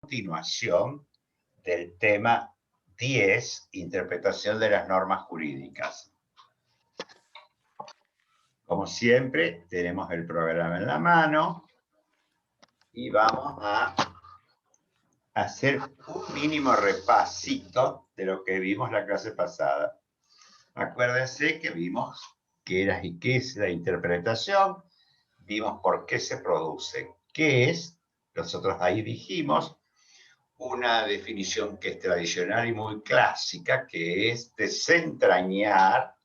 Continuación del tema 10, interpretación de las normas jurídicas. Como siempre, tenemos el programa en la mano y vamos a hacer un mínimo repasito de lo que vimos la clase pasada. Acuérdense que vimos qué era y qué es la interpretación, vimos por qué se produce, qué es, nosotros ahí dijimos una definición que es tradicional y muy clásica, que es desentrañar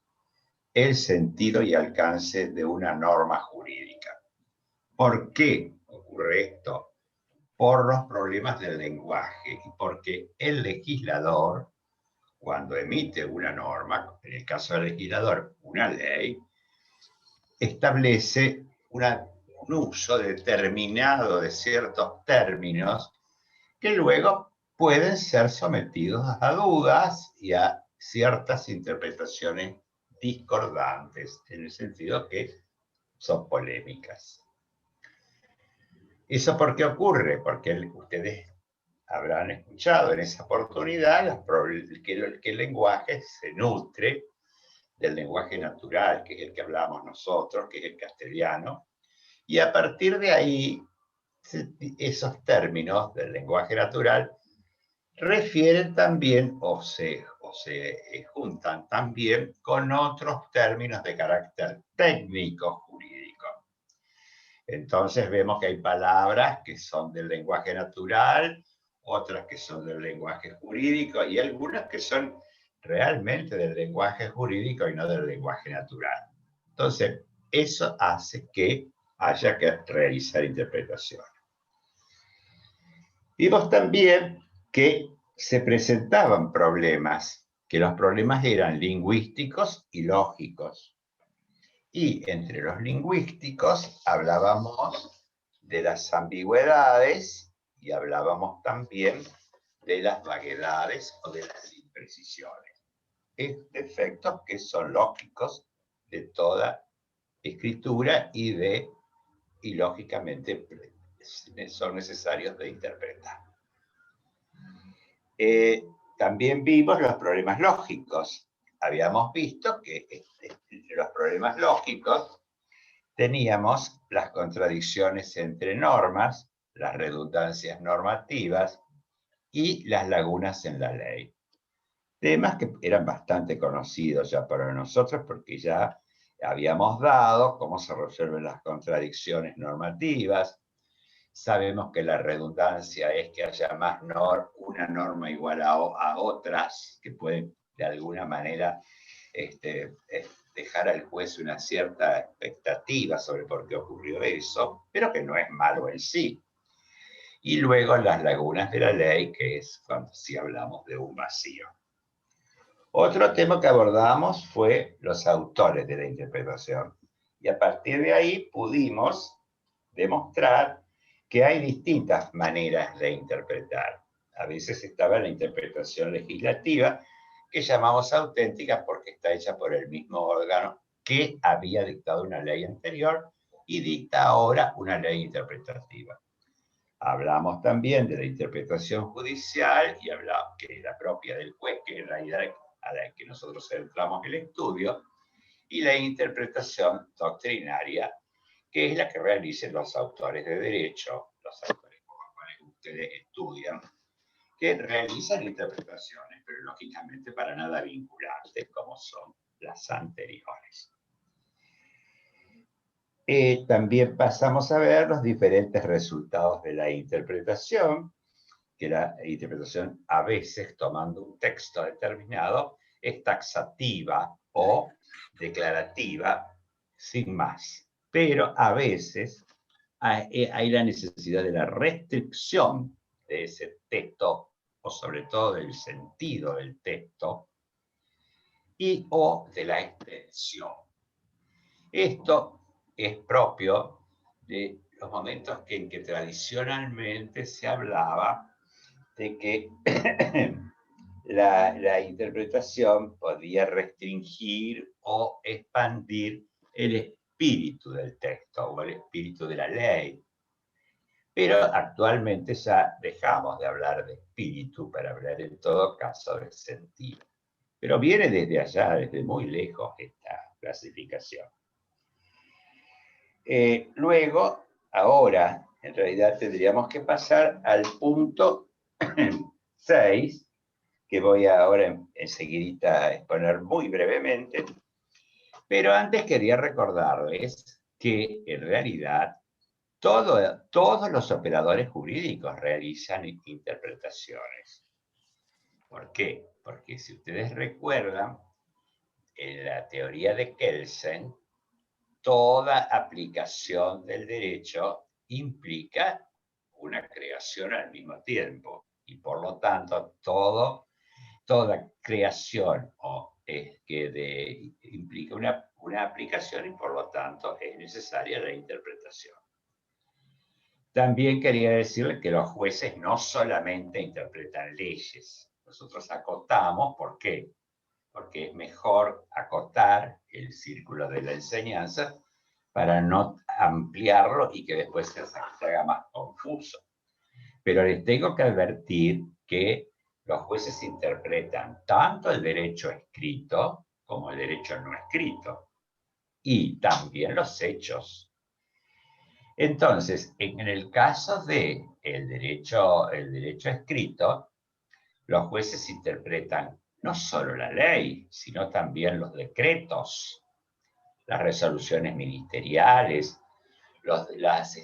el sentido y alcance de una norma jurídica. ¿Por qué ocurre esto? Por los problemas del lenguaje y porque el legislador, cuando emite una norma, en el caso del legislador, una ley, establece un uso determinado de ciertos términos que luego pueden ser sometidos a dudas y a ciertas interpretaciones discordantes, en el sentido que son polémicas. ¿Eso por qué ocurre? Porque ustedes habrán escuchado en esa oportunidad que el lenguaje se nutre del lenguaje natural, que es el que hablamos nosotros, que es el castellano, y a partir de ahí, esos términos del lenguaje natural refieren también o se juntan también con otros términos de carácter técnico jurídico. Entonces vemos que hay palabras que son del lenguaje natural, otras que son del lenguaje jurídico y algunas que son realmente del lenguaje jurídico y no del lenguaje natural. Entonces, eso hace que haya que realizar interpretaciones. Vimos también que se presentaban problemas, que los problemas eran lingüísticos y lógicos. Y entre los lingüísticos hablábamos de las ambigüedades y hablábamos también de las vaguedades o de las imprecisiones. Efectos que son lógicos de toda escritura y lógicamente son necesarios de interpretar. También vimos los problemas lógicos. Habíamos visto que entre los problemas lógicos teníamos las contradicciones entre normas, las redundancias normativas y las lagunas en la ley. Temas que eran bastante conocidos ya para nosotros porque ya habíamos dado cómo se resuelven las contradicciones normativas. Sabemos que la redundancia es que haya una norma igual a otras que pueden de alguna manera dejar al juez una cierta expectativa sobre por qué ocurrió eso, pero que no es malo en sí. Y luego las lagunas de la ley, que es cuando sí hablamos de un vacío. Otro tema que abordamos fue los autores de la interpretación. Y a partir de ahí pudimos demostrar que hay distintas maneras de interpretar. A veces estaba la interpretación legislativa, que llamamos auténtica porque está hecha por el mismo órgano que había dictado una ley anterior y dicta ahora una ley interpretativa. Hablamos también de la interpretación judicial y hablamos que es la propia del juez, que en realidad a la que nosotros centramos el estudio, y la interpretación doctrinaria, que es la que realicen los autores de derecho, los autores con los cuales ustedes estudian, que realizan interpretaciones, pero lógicamente para nada vinculantes como son las anteriores. También pasamos a ver los diferentes resultados de la interpretación, que la interpretación a veces, tomando un texto determinado, es taxativa o declarativa sin más. Pero a veces hay la necesidad de la restricción de ese texto, o sobre todo del sentido del texto, o de la extensión. Esto es propio de los momentos en que tradicionalmente se hablaba de que la interpretación podía restringir o expandir el espíritu del texto o el espíritu de la ley. Pero actualmente ya dejamos de hablar de espíritu para hablar en todo caso de sentido. Pero viene desde allá, desde muy lejos, esta clasificación. Luego, ahora, en realidad tendríamos que pasar al punto 6, que voy ahora enseguidita a exponer muy brevemente, pero antes quería recordarles que en realidad todos los operadores jurídicos realizan interpretaciones. ¿Por qué? Porque si ustedes recuerdan, en la teoría de Kelsen, toda aplicación del derecho implica una creación al mismo tiempo. Y por lo tanto, toda creación implica una aplicación y por lo tanto es necesaria la interpretación. También quería decirle que los jueces no solamente interpretan leyes. Nosotros acotamos, ¿por qué? Porque es mejor acotar el círculo de la enseñanza para no ampliarlo y que después se haga más confuso. Pero les tengo que advertir que los jueces interpretan tanto el derecho escrito como el derecho no escrito, y también los hechos. Entonces, en el caso de el derecho escrito, los jueces interpretan no solo la ley, sino también los decretos, las resoluciones ministeriales, las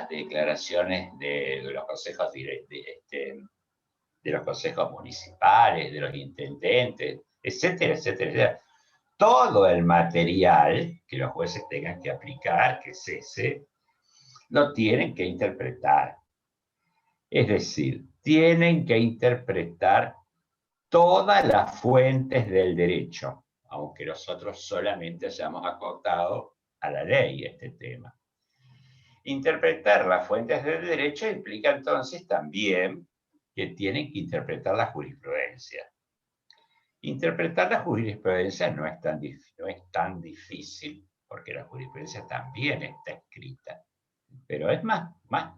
declaraciones de los consejos de los consejos municipales, de los intendentes, etcétera, etcétera, etcétera. Todo el material que los jueces tengan que aplicar, que es ese, lo tienen que interpretar. Es decir, tienen que interpretar todas las fuentes del derecho, aunque nosotros solamente hayamos acotado a la ley este tema. Interpretar las fuentes del derecho implica entonces también que tienen que interpretar la jurisprudencia. Interpretar la jurisprudencia no es tan difícil, porque la jurisprudencia también está escrita, pero es más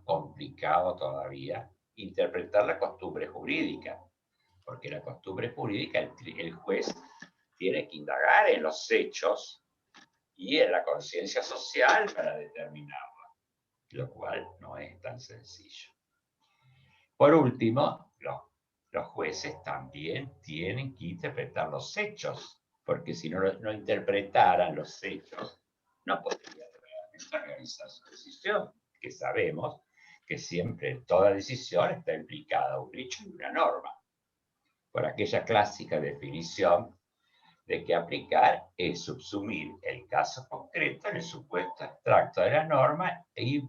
complicado todavía interpretar la costumbre jurídica, porque la costumbre jurídica, el juez tiene que indagar en los hechos y en la conciencia social para determinarlo, lo cual no es tan sencillo. Por último, los jueces también tienen que interpretar los hechos, porque si no interpretaran los hechos, no podrían realmente realizar su decisión, que sabemos que siempre en toda decisión está implicada un hecho y una norma, por aquella clásica definición de que aplicar es subsumir el caso concreto en el supuesto abstracto de la norma e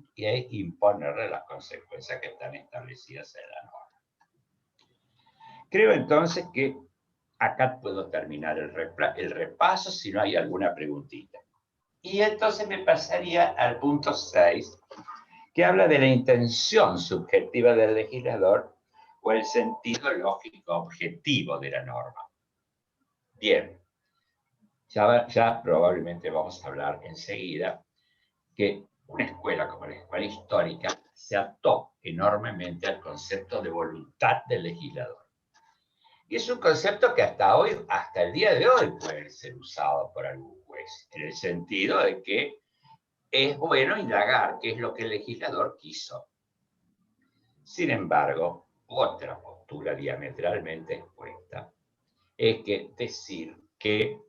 imponerle las consecuencias que están establecidas en la norma. Creo entonces que acá puedo terminar el repaso si no hay alguna preguntita. Y entonces me pasaría al punto 6, que habla de la intención subjetiva del legislador o el sentido lógico objetivo de la norma. Bien, ya probablemente vamos a hablar enseguida que una escuela como la escuela histórica se ató enormemente al concepto de voluntad del legislador. Y es un concepto que hasta el día de hoy puede ser usado por algún juez, en el sentido de que es bueno indagar qué es lo que el legislador quiso. Sin embargo, otra postura diametralmente expuesta es que decir que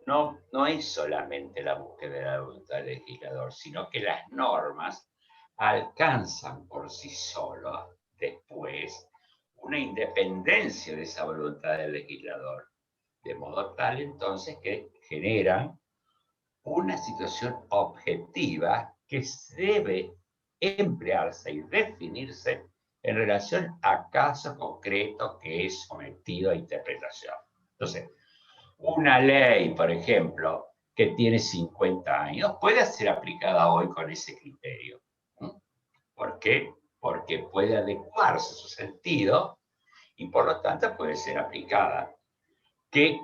no es solamente la búsqueda de la voluntad del legislador, sino que las normas alcanzan por sí solas después una independencia de esa voluntad del legislador, de modo tal entonces que generan una situación objetiva que debe emplearse y definirse en relación a caso concreto que es sometido a interpretación. Entonces, una ley, por ejemplo, que tiene 50 años, puede ser aplicada hoy con ese criterio. ¿Por qué? Porque puede adecuarse a su sentido y por lo tanto puede ser aplicada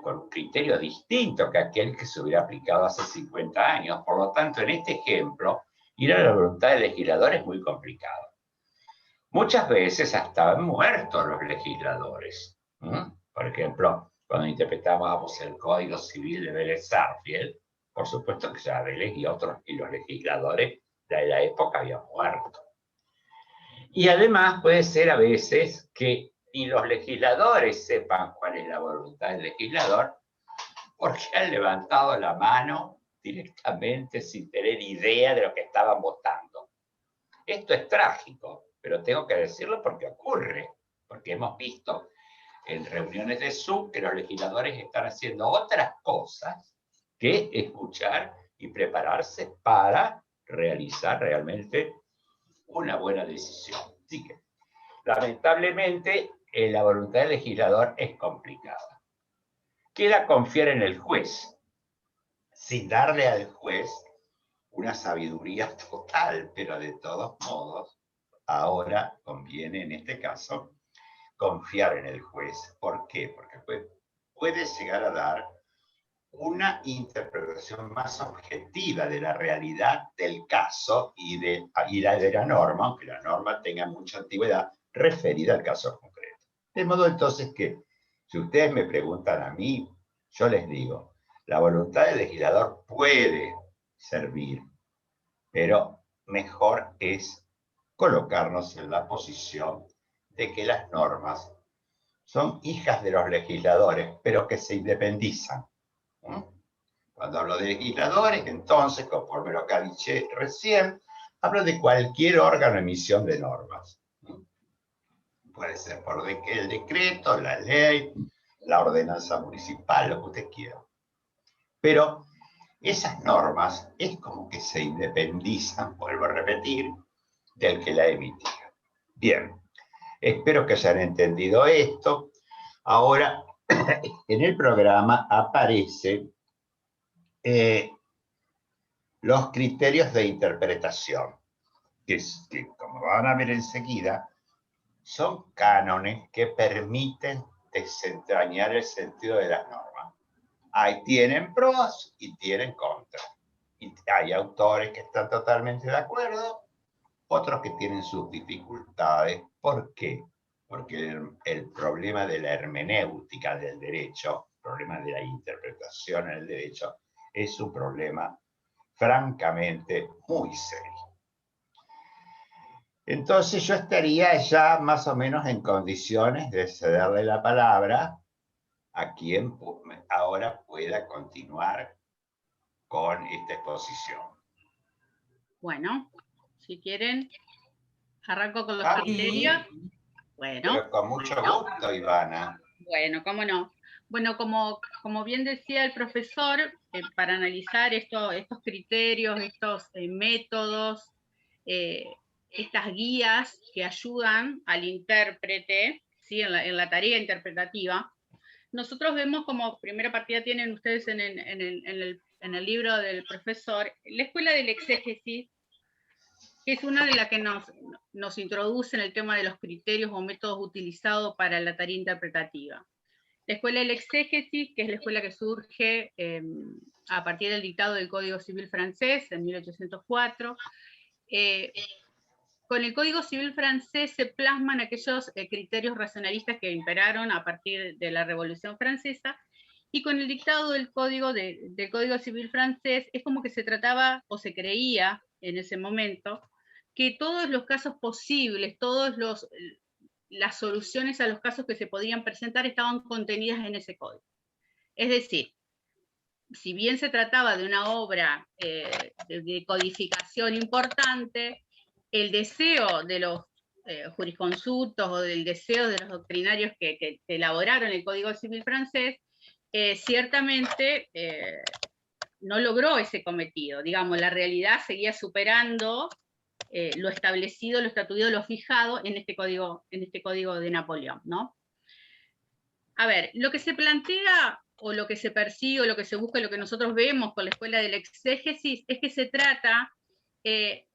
con un criterio distinto que aquel que se hubiera aplicado hace 50 años. Por lo tanto, en este ejemplo, ir a la voluntad del legislador es muy complicado. Muchas veces hasta han muerto los legisladores. Por ejemplo, cuando interpretábamos el Código Civil de Vélez Sarsfield, por supuesto que ya Vélez y otros y los legisladores de la época habían muerto. Y además puede ser a veces que ni los legisladores sepan cuál es la voluntad del legislador, porque han levantado la mano directamente sin tener idea de lo que estaban votando. Esto es trágico, pero tengo que decirlo porque ocurre, porque hemos visto en reuniones de Zoom que los legisladores están haciendo otras cosas que escuchar y prepararse para realizar realmente una buena decisión. Así que, lamentablemente, la voluntad del legislador es complicada. Queda confiar en el juez, sin darle al juez una sabiduría total, pero de todos modos, ahora conviene en este caso confiar en el juez. ¿Por qué? Porque el juez puede llegar a dar una interpretación más objetiva de la realidad del caso y la de la norma, aunque la norma tenga mucha antigüedad referida al caso concreto. De modo entonces que, si ustedes me preguntan a mí, yo les digo, la voluntad del legislador puede servir, pero mejor es colocarnos en la posición de que las normas son hijas de los legisladores, pero que se independizan. Cuando hablo de legisladores, entonces, conforme lo que dije recién, hablo de cualquier órgano de emisión de normas. Puede ser por el decreto, la ley, la ordenanza municipal, lo que usted quiera. Pero esas normas es como que se independizan, vuelvo a repetir, del que la emitía. Bien, espero que hayan entendido esto. Ahora, en el programa aparece los criterios de interpretación, que como van a ver enseguida, son cánones que permiten desentrañar el sentido de las normas. Ahí tienen pros y tienen contras. Y hay autores que están totalmente de acuerdo, otros que tienen sus dificultades. ¿Por qué? Porque el problema de la hermenéutica del derecho, el problema de la interpretación en el derecho, es un problema francamente muy serio. Entonces yo estaría ya más o menos en condiciones de cederle la palabra a quien ahora pueda continuar con esta exposición. Bueno, si quieren, arranco con los criterios. Bueno. Pero con mucho gusto, Ivana. Bueno, cómo no. Bueno, como bien decía el profesor, para analizar estos criterios, estos métodos, estas guías que ayudan al intérprete, ¿sí? en la tarea interpretativa, nosotros vemos como primera partida tienen ustedes en el libro del profesor, la escuela del exégesis, que es una de las que nos introduce en el tema de los criterios o métodos utilizados para la tarea interpretativa. La escuela del exégesis, que es la escuela que surge a partir del dictado del Código Civil francés en 1804. Con el Código Civil francés se plasman aquellos criterios racionalistas que imperaron a partir de la Revolución Francesa, y con el dictado del Código Civil francés es como que se trataba, o se creía en ese momento, que todos los casos posibles, las soluciones a los casos que se podían presentar estaban contenidas en ese código. Es decir, si bien se trataba de una obra de codificación importante, el deseo de los jurisconsultos o del deseo de los doctrinarios que elaboraron el Código Civil francés, ciertamente no logró ese cometido. Digamos, la realidad seguía superando lo establecido, lo estatuido, lo fijado en este código de Napoleón, ¿no? A ver, lo que se plantea o lo que se persigue o lo que se busca, lo que nosotros vemos con la escuela del exégesis, es que se trata de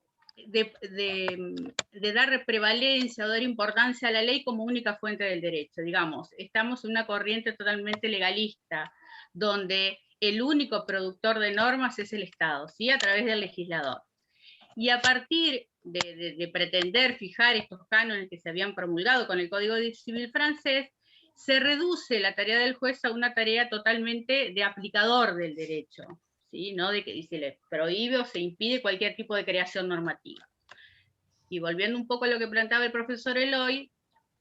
dar prevalencia o dar importancia a la ley como única fuente del derecho. Digamos, estamos en una corriente totalmente legalista, donde el único productor de normas es el Estado, ¿sí? A través del legislador. Y a partir de pretender fijar estos cánones que se habían promulgado con el Código Civil francés, se reduce la tarea del juez a una tarea totalmente de aplicador del derecho, ¿sí? No de que se le prohíbe o se impide cualquier tipo de creación normativa. Y volviendo un poco a lo que planteaba el profesor Eloy,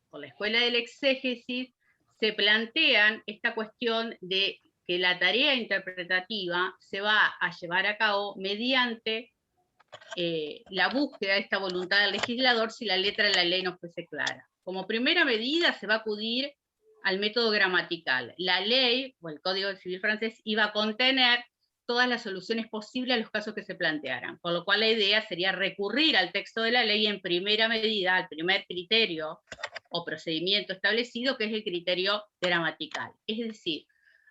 por la escuela del exégesis se plantean esta cuestión de que la tarea interpretativa se va a llevar a cabo mediante la búsqueda de esta voluntad del legislador si la letra de la ley no fuese clara. Como primera medida se va a acudir al método gramatical. La ley, o el Código Civil francés, iba a contener todas las soluciones posibles a los casos que se plantearan, por lo cual la idea sería recurrir al texto de la ley en primera medida, al primer criterio o procedimiento establecido, que es el criterio gramatical. Es decir,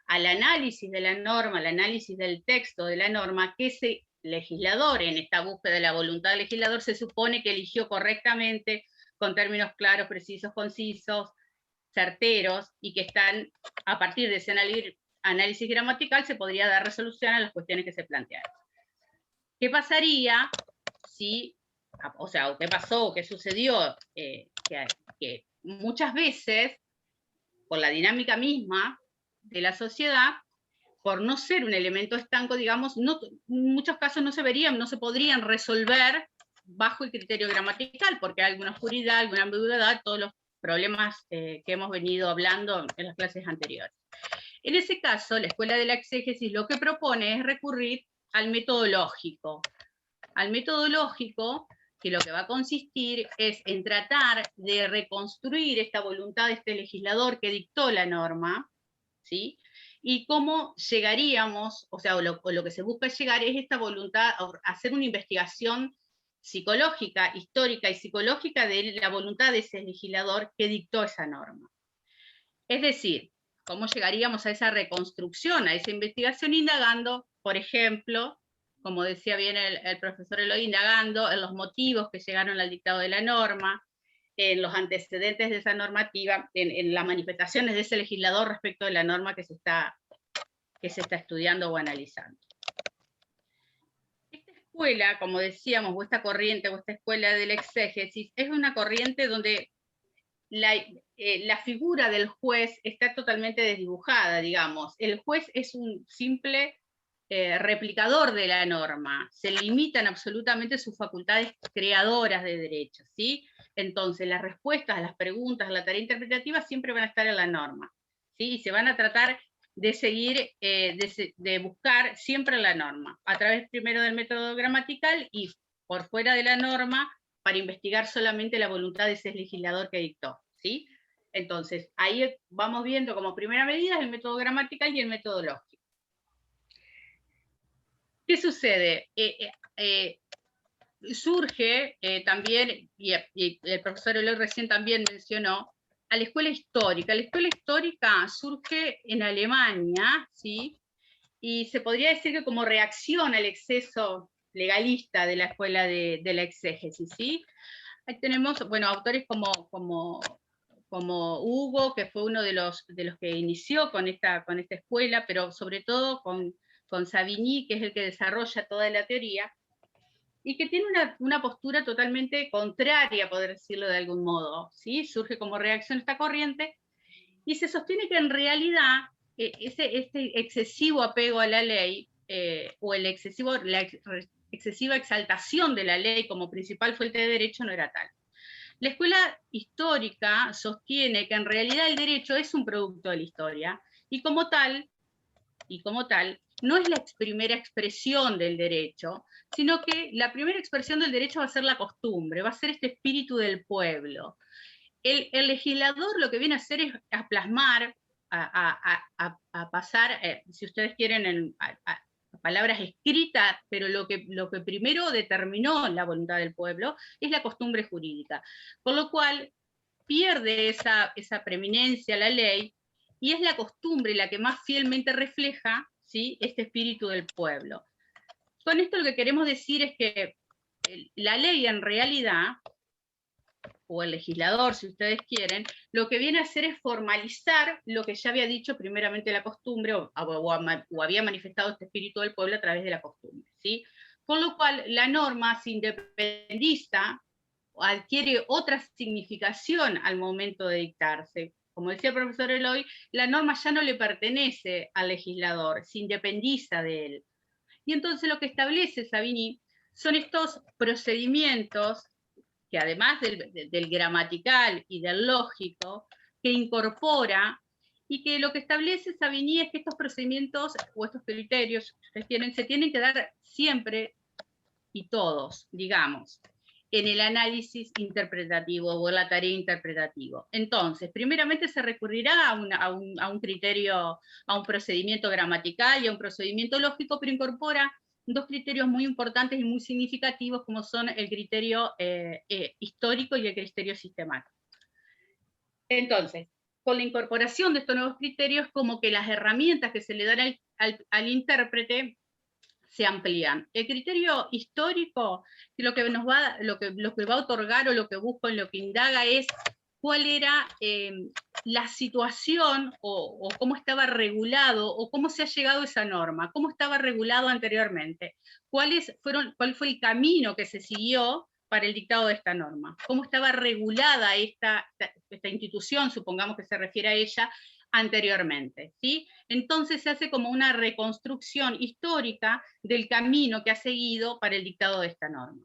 al análisis de la norma, al análisis del texto de la norma, que ese legislador, en esta búsqueda de la voluntad del legislador, se supone que eligió correctamente, con términos claros, precisos, concisos, certeros, y que están, a partir de ese análisis gramatical, se podría dar resolución a las cuestiones que se plantearon. ¿Qué pasaría si, o sea, qué pasó, qué sucedió? Que muchas veces, por la dinámica misma de la sociedad, por no ser un elemento estanco, digamos, en muchos casos no se podrían resolver bajo el criterio gramatical, porque hay alguna oscuridad, alguna ambigüedad, todos los problemas que hemos venido hablando en las clases anteriores. En ese caso, la escuela de la exégesis lo que propone es recurrir al método lógico. Al método lógico, que lo que va a consistir es en tratar de reconstruir esta voluntad de este legislador que dictó la norma, ¿sí? Y cómo llegaríamos, o sea, lo que se busca llegar es esta voluntad, hacer una investigación psicológica, histórica y psicológica de la voluntad de ese legislador que dictó esa norma. Es decir, cómo llegaríamos a esa reconstrucción, a esa investigación, indagando, por ejemplo, como decía bien el profesor Eloy, indagando en los motivos que llegaron al dictado de la norma, en los antecedentes de esa normativa, en las manifestaciones de ese legislador respecto de la norma que se está estudiando o analizando. Esta escuela, como decíamos, o esta corriente, o esta escuela del exégesis, es una corriente donde la figura del juez está totalmente desdibujada, digamos. El juez es un simple replicador de la norma, se limitan absolutamente sus facultades creadoras de derechos, ¿sí? Entonces, las respuestas a las preguntas, a la tarea interpretativa, siempre van a estar en la norma, ¿sí? Y se van a tratar de seguir, de buscar siempre la norma, a través primero del método gramatical y por fuera de la norma, para investigar solamente la voluntad de ese legislador que dictó, ¿sí? Entonces, ahí vamos viendo como primera medida el método gramatical y el método lógico. ¿Qué sucede? Surge también, y el profesor Eloy recién también mencionó, a la escuela histórica. La escuela histórica surge en Alemania, ¿sí? Y se podría decir que como reacción al exceso legalista de la escuela de la exégesis, ¿sí? Ahí tenemos, bueno, autores como Hugo, que fue uno de los que inició con esta escuela, pero sobre todo con Savigny, que es el que desarrolla toda la teoría, y que tiene una postura totalmente contraria, poder decirlo de algún modo, ¿sí? Surge como reacción a esta corriente, y se sostiene que en realidad este excesivo apego a la ley, o la excesiva exaltación de la ley como principal fuente de derecho no era tal. La escuela histórica sostiene que en realidad el derecho es un producto de la historia, y como tal, no es la primera expresión del derecho, sino que la primera expresión del derecho va a ser la costumbre, va a ser este espíritu del pueblo. El legislador lo que viene a hacer es a plasmar, a pasar, si ustedes quieren, a palabras escritas, pero lo que primero determinó la voluntad del pueblo es la costumbre jurídica, por lo cual pierde esa preeminencia la ley, y es la costumbre la que más fielmente refleja, ¿sí?, este espíritu del pueblo. Con esto lo que queremos decir es que la ley en realidad, o el legislador, si ustedes quieren, lo que viene a hacer es formalizar lo que ya había dicho primeramente la costumbre, o había manifestado este espíritu del pueblo a través de la costumbre, ¿sí? Con lo cual, la norma se independiza, adquiere otra significación al momento de dictarse. Como decía el profesor Eloy, la norma ya no le pertenece al legislador, se independiza de él. Y entonces lo que establece Savigny son estos procedimientos que, además del gramatical y del lógico, que incorpora, y que lo que establece Savigny es que estos procedimientos o estos criterios se tienen que dar siempre y todos, digamos, en el análisis interpretativo o la tarea interpretativa. Entonces, primeramente se recurrirá a un criterio, a un procedimiento gramatical y a un procedimiento lógico, pero incorpora dos criterios muy importantes y muy significativos, como son el criterio histórico y el criterio sistemático. Entonces, con la incorporación de estos nuevos criterios, como que las herramientas que se le dan al intérprete se amplían. El criterio histórico, lo que va a otorgar o lo que busca, en lo que indaga es cuál era la situación o cómo estaba regulado o cómo se ha llegado a esa norma, cómo estaba regulado anteriormente, cuál fue el camino que se siguió para el dictado de esta norma, cómo estaba regulada esta institución, supongamos que se refiere a ella, anteriormente, ¿sí? Entonces se hace como una reconstrucción histórica del camino que ha seguido para el dictado de esta norma.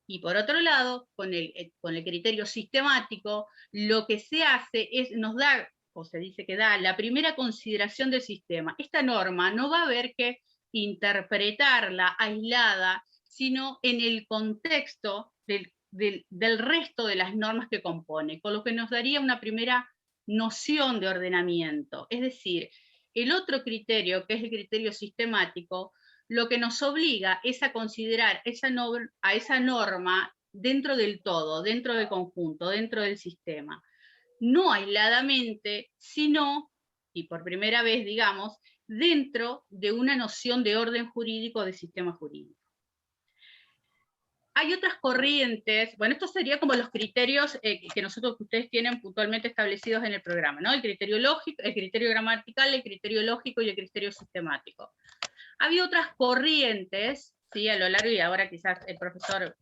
Y por otro lado, con el criterio sistemático, lo que se hace es, nos da, o se dice que da, la primera consideración del sistema. Esta norma no va a haber que interpretarla aislada, sino en el contexto del resto de las normas que compone, con lo que nos daría una primera noción de ordenamiento. Es decir, el otro criterio, que es el criterio sistemático, lo que nos obliga es a considerar a esa norma dentro del todo, dentro del conjunto, dentro del sistema. No aisladamente, sino, y por primera vez, digamos, dentro de una noción de orden jurídico, de sistema jurídico. Hay otras corrientes, bueno, estos serían como los criterios que ustedes tienen puntualmente establecidos en el programa, ¿no? El criterio lógico, el criterio gramatical, el criterio lógico y el criterio sistemático. Había otras corrientes, ¿sí? A lo largo, y ahora quizás el profesor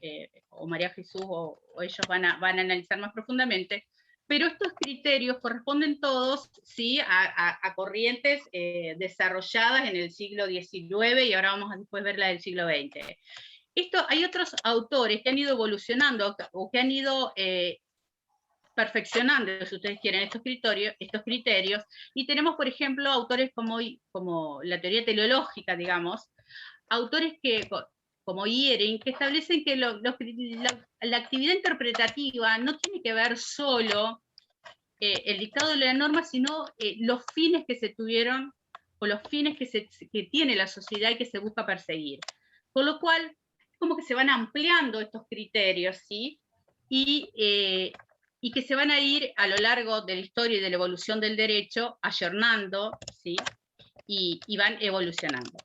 o María Jesús o ellos van a analizar más profundamente, pero estos criterios corresponden todos, ¿sí? a corrientes desarrolladas en el siglo XIX, y ahora vamos a después ver la del siglo XX. Hay otros autores que han ido evolucionando o que han ido perfeccionando, si ustedes quieren, estos criterios, y tenemos, por ejemplo, autores como la teoría teleológica, digamos, autores como Ihering, que establecen que la actividad interpretativa no tiene que ver solo el dictado de la norma, sino los fines que se tuvieron, o los fines que tiene la sociedad y que se busca perseguir. Con lo cual, como que se van ampliando estos criterios, ¿sí? Y que se van a ir a lo largo de la historia y de la evolución del derecho, ayornando, ¿sí? Y van evolucionando.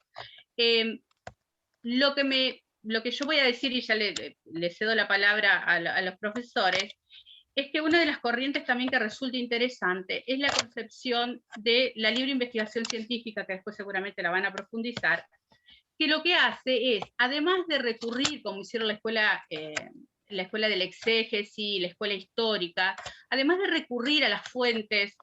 Lo que yo voy a decir, y ya le cedo la palabra a los profesores, es que una de las corrientes también que resulta interesante es la concepción de la libre investigación científica, que después seguramente la van a profundizar, que lo que hace es, además de recurrir, como hicieron la escuela del exégesis, la escuela histórica, además de recurrir a las fuentes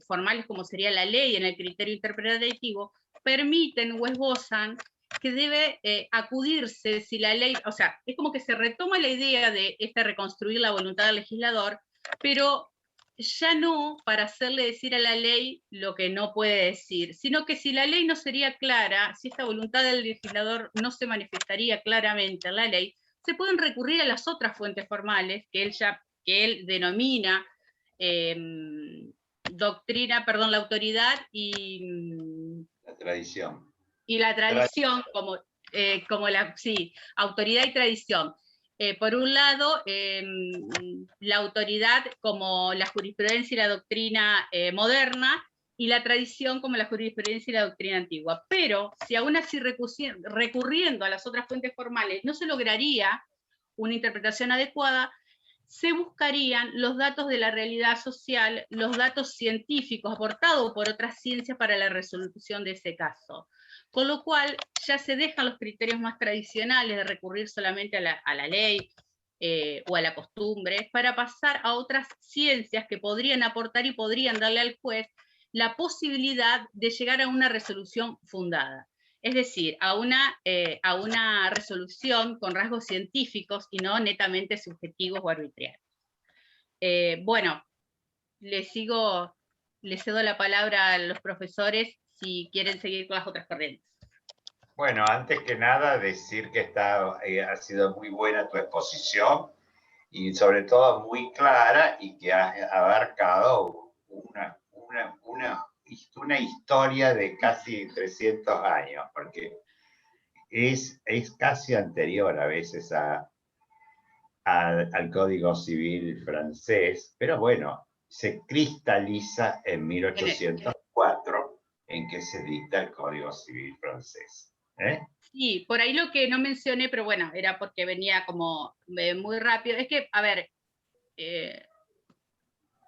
formales como sería la ley en el criterio interpretativo, permiten o esbozan que debe acudirse si la ley, o sea, es como que se retoma la idea de reconstruir la voluntad del legislador, pero ya no para hacerle decir a la ley lo que no puede decir, sino que si la ley no sería clara, si esta voluntad del legislador no se manifestaría claramente en la ley, se pueden recurrir a las otras fuentes formales que él denomina la autoridad y la tradición. Y la tradición, autoridad y tradición. Por un lado, la autoridad como la jurisprudencia y la doctrina moderna, y la tradición como la jurisprudencia y la doctrina antigua. Pero si aún así recurriendo a las otras fuentes formales no se lograría una interpretación adecuada, se buscarían los datos de la realidad social, los datos científicos aportados por otras ciencias para la resolución de ese caso. con lo cual ya se dejan los criterios más tradicionales de recurrir solamente a la ley o a la costumbre, para pasar a otras ciencias que podrían aportar y podrían darle al juez la posibilidad de llegar a una resolución fundada. Es decir, a una resolución con rasgos científicos y no netamente subjetivos o arbitrarios. Bueno, le cedo la palabra a los profesores si quieren seguir con las otras corrientes. Bueno, antes que nada decir que ha sido muy buena tu exposición y sobre todo muy clara y que has abarcado una historia de casi 300 años, porque es casi anterior a veces al Código Civil francés, pero bueno, se cristaliza en 1804 en que se dicta el Código Civil francés. Sí, por ahí lo que no mencioné, pero bueno, era porque venía como muy rápido, es que, a ver,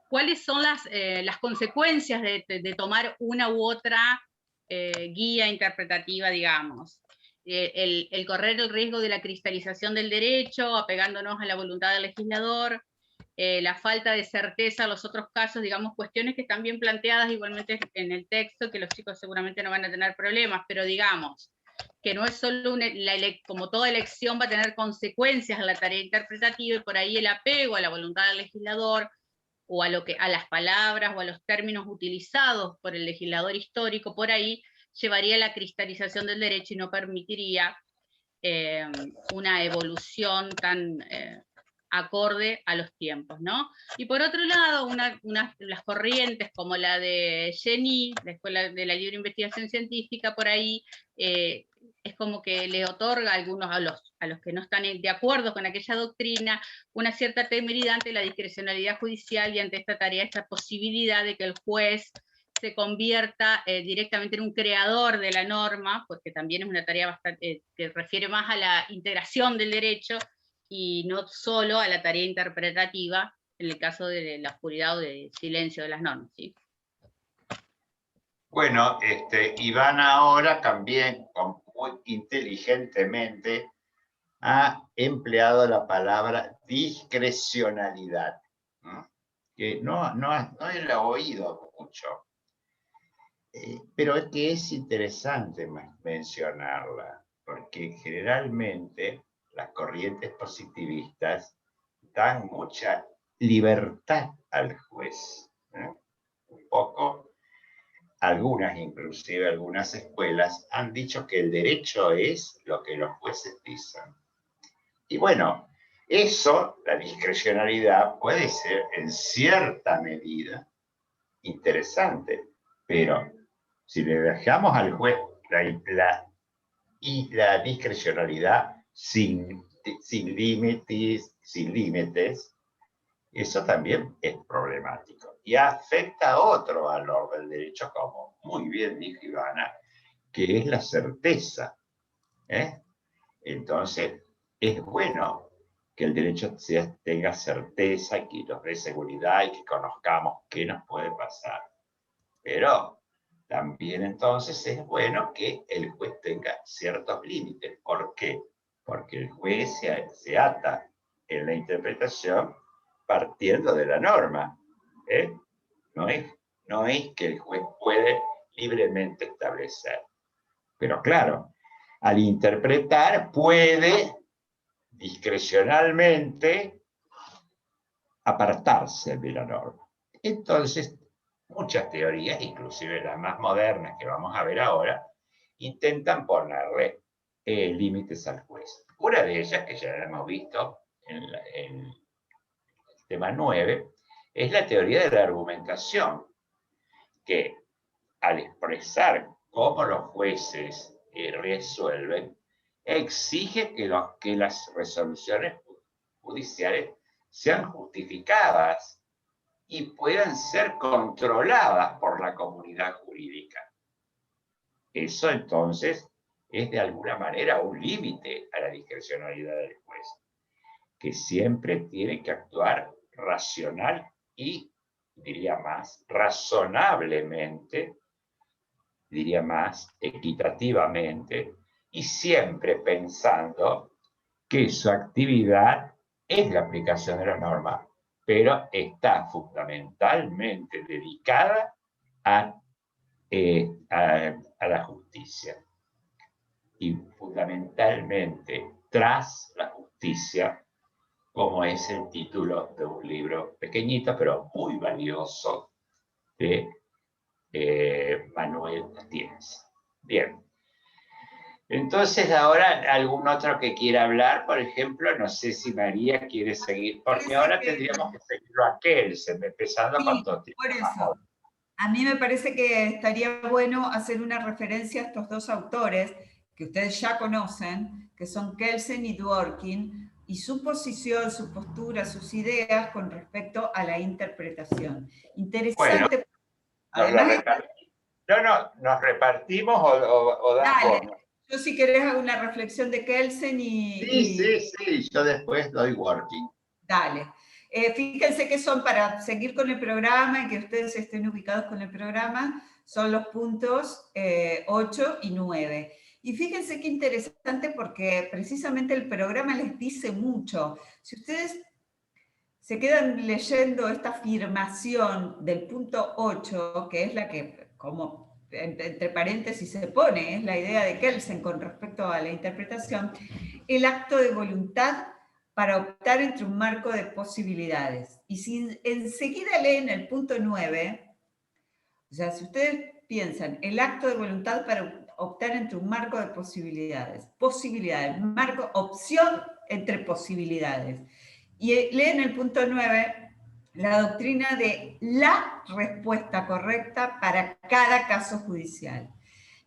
¿cuáles son las consecuencias de tomar una u otra guía interpretativa, digamos? El correr el riesgo de la cristalización del derecho, apegándonos a la voluntad del legislador, la falta de certeza en los otros casos, digamos, cuestiones que están bien planteadas igualmente en el texto, que los chicos seguramente no van a tener problemas, pero digamos, que no es solo como toda elección va a tener consecuencias en la tarea interpretativa, y por ahí el apego a la voluntad del legislador, o a las palabras o a los términos utilizados por el legislador histórico, por ahí llevaría a la cristalización del derecho y no permitiría una evolución tan acorde a los tiempos, ¿no? Y por otro lado, las corrientes como la de Jenny, la Escuela de la Libre Investigación Científica, por ahí es como que le otorga a algunos, a los que no están de acuerdo con aquella doctrina, una cierta temeridad ante la discrecionalidad judicial y ante esta tarea, esta posibilidad de que el juez se convierta directamente en un creador de la norma, porque también es una tarea bastante que refiere más a la integración del derecho y no solo a la tarea interpretativa en el caso de la oscuridad o de silencio de las normas, ¿sí? Bueno, Iván ahora también muy inteligentemente ha empleado la palabra discrecionalidad, ¿no? Que no la he oído mucho, pero es que es interesante mencionarla, porque generalmente las corrientes positivistas dan mucha libertad al juez, ¿no? Un poco, inclusive algunas escuelas, han dicho que el derecho es lo que los jueces dicen. Y bueno, eso, la discrecionalidad, puede ser en cierta medida interesante, pero si le dejamos al juez la discrecionalidad sin límites, eso también es problemático y afecta a otro valor del derecho, como muy bien dijo Ivana, que es la certeza. Entonces, es bueno que el derecho tenga certeza, que nos dé seguridad y que conozcamos qué nos puede pasar. Pero también entonces es bueno que el juez tenga ciertos límites. ¿Por qué? Porque el juez se ata en la interpretación partiendo de la norma. No es que el juez puede libremente establecer. Pero claro, al interpretar puede discrecionalmente apartarse de la norma. Entonces, muchas teorías, inclusive las más modernas que vamos a ver ahora, intentan ponerle límites al juez. Una de ellas, que ya la hemos visto en el tema 9, es la teoría de la argumentación, que al expresar cómo los jueces resuelven, exige que las resoluciones judiciales sean justificadas y puedan ser controladas por la comunidad jurídica. Eso entonces es de alguna manera un límite a la discrecionalidad del juez, que siempre tiene que actuar racional y, diría más, razonablemente, diría más, equitativamente, y siempre pensando que su actividad es la aplicación de la norma, pero está fundamentalmente dedicada a la justicia. Y fundamentalmente tras la justicia, como es el título de un libro pequeñito, pero muy valioso, de Manuel Martínez. Bien. Entonces, ahora, ¿algún otro que quiera hablar? Por ejemplo, no sé si María quiere seguir, porque ahora tendríamos que seguirlo a Kelsen, empezando con todo tipo. Por eso. A mí me parece que estaría bueno hacer una referencia a estos dos autores que ustedes ya conocen, que son Kelsen y Dworkin, y su posición, su postura, sus ideas con respecto a la interpretación. Interesante. Bueno, además, nos repartimos o das dale, vos. yo si querés hago una reflexión de Kelsen Sí, yo después doy Working. Dale. Fíjense que son, para seguir con el programa y que ustedes estén ubicados con el programa, son los puntos 8 y 9. Y fíjense qué interesante porque precisamente el programa les dice mucho. Si ustedes se quedan leyendo esta afirmación del punto 8, que es la que, como entre paréntesis se pone, es la idea de Kelsen con respecto a la interpretación, el acto de voluntad para optar entre un marco de posibilidades. Y si enseguida leen el punto 9, o sea, si ustedes piensan, el acto de voluntad para optar entre un marco de posibilidades, marco, opción entre posibilidades, y leen el punto 9, la doctrina de la respuesta correcta para cada caso judicial.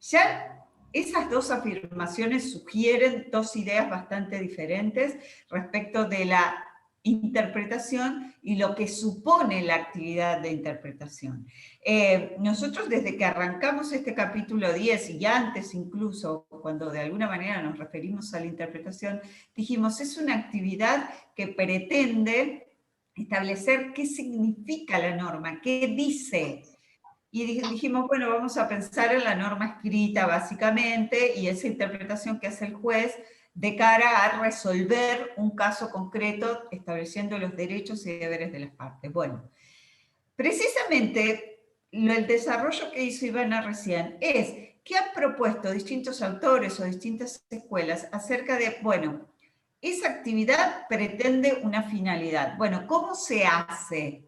Ya esas dos afirmaciones sugieren dos ideas bastante diferentes respecto de la interpretación y lo que supone la actividad de interpretación. Nosotros desde que arrancamos este capítulo 10 y antes incluso, cuando de alguna manera nos referimos a la interpretación, dijimos, es una actividad que pretende establecer qué significa la norma, qué dice. Y dijimos, bueno, vamos a pensar en la norma escrita básicamente y esa interpretación que hace el juez de cara a resolver un caso concreto estableciendo los derechos y deberes de las partes. Bueno, precisamente el desarrollo que hizo Ivana recién es que han propuesto distintos autores o distintas escuelas acerca de, bueno, esa actividad pretende una finalidad. Bueno, ¿cómo se hace?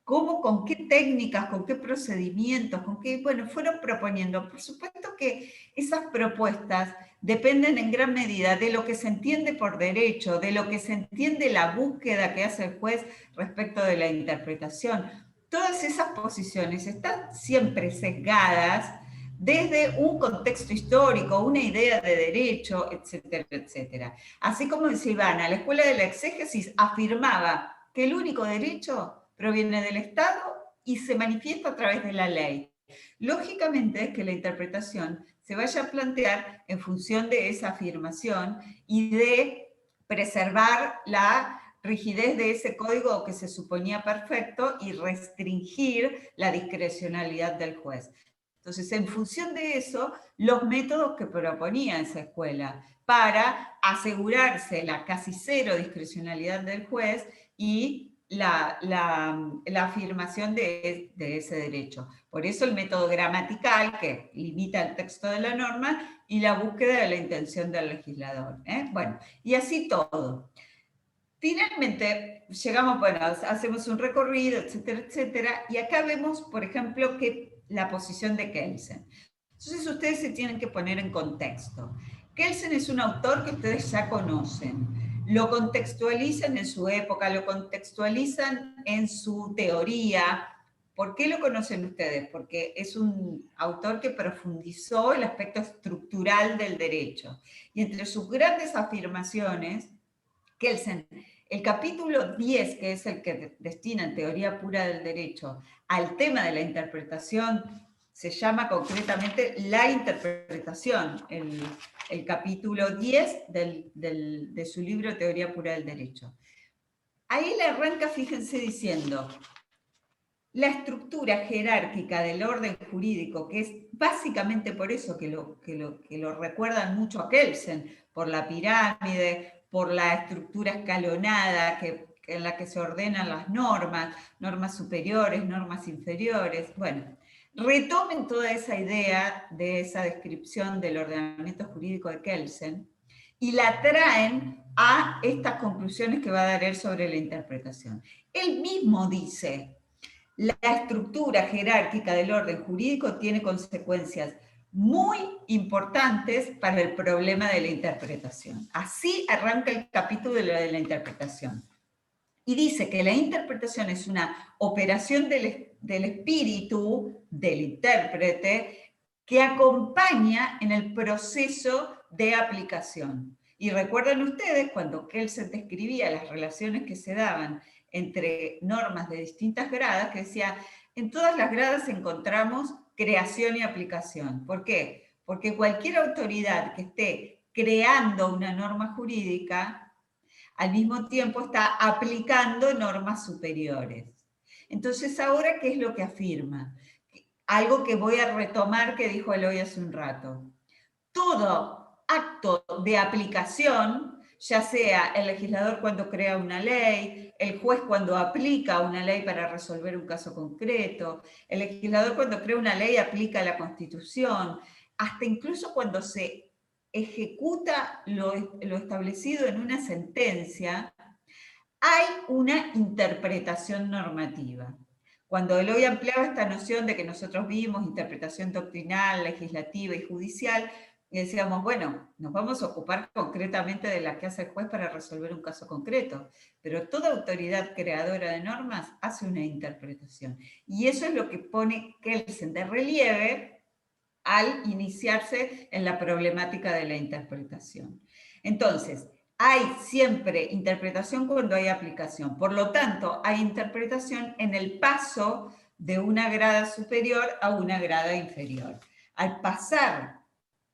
¿Cómo, con qué técnicas, con qué procedimientos, con qué, bueno, fueron proponiendo? Por supuesto que esas propuestas dependen en gran medida de lo que se entiende por derecho, de lo que se entiende la búsqueda que hace el juez respecto de la interpretación. Todas esas posiciones están siempre sesgadas desde un contexto histórico, una idea de derecho, etcétera, etcétera. Así como decía Ivana, la escuela de la exégesis afirmaba que el único derecho proviene del Estado y se manifiesta a través de la ley. Lógicamente es que la interpretación se vaya a plantear en función de esa afirmación y de preservar la rigidez de ese código que se suponía perfecto y restringir la discrecionalidad del juez. Entonces, en función de eso, los métodos que proponía esa escuela para asegurarse la casi cero discrecionalidad del juez y la afirmación de ese derecho. Por eso el método gramatical, que limita el texto de la norma, y la búsqueda de la intención del legislador. Bueno, y así todo. Finalmente, llegamos, bueno, hacemos un recorrido, etcétera, etcétera, y acá vemos, por ejemplo, que la posición de Kelsen. Entonces ustedes se tienen que poner en contexto. Kelsen es un autor que ustedes ya conocen. Lo contextualizan en su época, lo contextualizan en su teoría. ¿Por qué lo conocen ustedes? Porque es un autor que profundizó el aspecto estructural del derecho. Y entre sus grandes afirmaciones, Kelsen, el capítulo 10, que es el que destina en teoría pura del derecho al tema de la interpretación, se llama concretamente la interpretación, el capítulo 10 de su libro Teoría pura del derecho. Ahí le arranca, fíjense, diciendo, la estructura jerárquica del orden jurídico, que es básicamente por eso que lo recuerdan mucho a Kelsen, por la pirámide, por la estructura escalonada en la que se ordenan las normas superiores, normas inferiores. Bueno, retomen toda esa idea de esa descripción del ordenamiento jurídico de Kelsen y la traen a estas conclusiones que va a dar él sobre la interpretación. Él mismo dice: la estructura jerárquica del orden jurídico tiene consecuencias muy importantes para el problema de la interpretación. Así arranca el capítulo de la interpretación. Y dice que la interpretación es una operación del espíritu del intérprete que acompaña en el proceso de aplicación. Y recuerdan ustedes cuando Kelsen describía las relaciones que se daban entre normas de distintas gradas, que decía, en todas las gradas encontramos creación y aplicación. ¿Por qué? Porque cualquier autoridad que esté creando una norma jurídica, al mismo tiempo está aplicando normas superiores. Entonces, ahora, ¿qué es lo que afirma? Algo que voy a retomar que dijo Eloy hace un rato. Todo acto de aplicación, ya sea el legislador cuando crea una ley, el juez cuando aplica una ley para resolver un caso concreto, el legislador cuando crea una ley aplica la Constitución, hasta incluso cuando se ejecuta lo establecido en una sentencia, hay una interpretación normativa. Cuando Eloy ampliaba esta noción de que nosotros vimos interpretación doctrinal, legislativa y judicial, y decíamos, bueno, nos vamos a ocupar concretamente de la que hace el juez para resolver un caso concreto, pero toda autoridad creadora de normas hace una interpretación. Y eso es lo que pone Kelsen de relieve al iniciarse en la problemática de la interpretación. Entonces, hay siempre interpretación cuando hay aplicación. Por lo tanto, hay interpretación en el paso de una grada superior a una grada inferior. Al pasar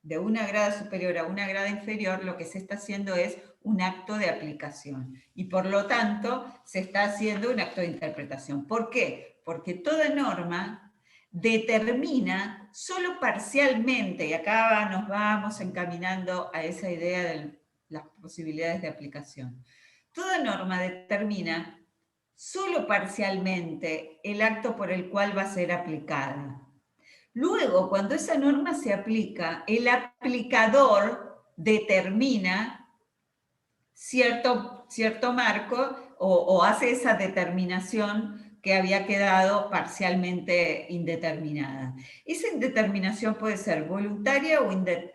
de una grada superior a una grada inferior, lo que se está haciendo es un acto de aplicación. Y por lo tanto, se está haciendo un acto de interpretación. ¿Por qué? Porque toda norma determina solo parcialmente, y acá nos vamos encaminando a esa idea de las posibilidades de aplicación. Toda norma determina solo parcialmente el acto por el cual va a ser aplicada. Luego, cuando esa norma se aplica, el aplicador determina cierto marco o hace esa determinación que había quedado parcialmente indeterminada. Esa indeterminación puede ser voluntaria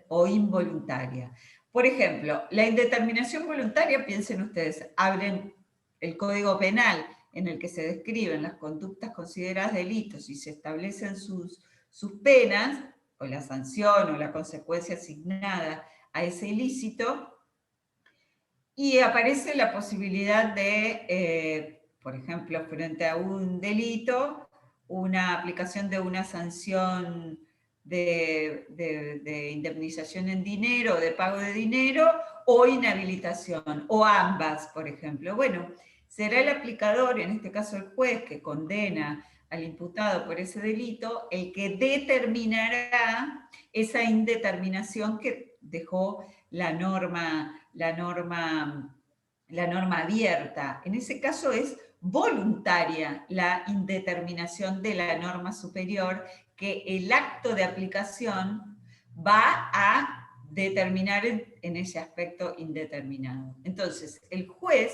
o involuntaria. Por ejemplo, la indeterminación voluntaria, piensen ustedes, abren el Código Penal en el que se describen las conductas consideradas delitos y se establecen sus penas, o la sanción o la consecuencia asignada a ese ilícito, y aparece la posibilidad de, por ejemplo, frente a un delito, una aplicación de una sanción de indemnización en dinero, de pago de dinero, o inhabilitación, o ambas, por ejemplo. Bueno, será el aplicador, en este caso el juez, que condena al imputado por ese delito, el que determinará esa indeterminación que dejó la norma abierta. En ese caso es voluntaria la indeterminación de la norma superior que el acto de aplicación va a determinar en ese aspecto indeterminado. Entonces, el juez,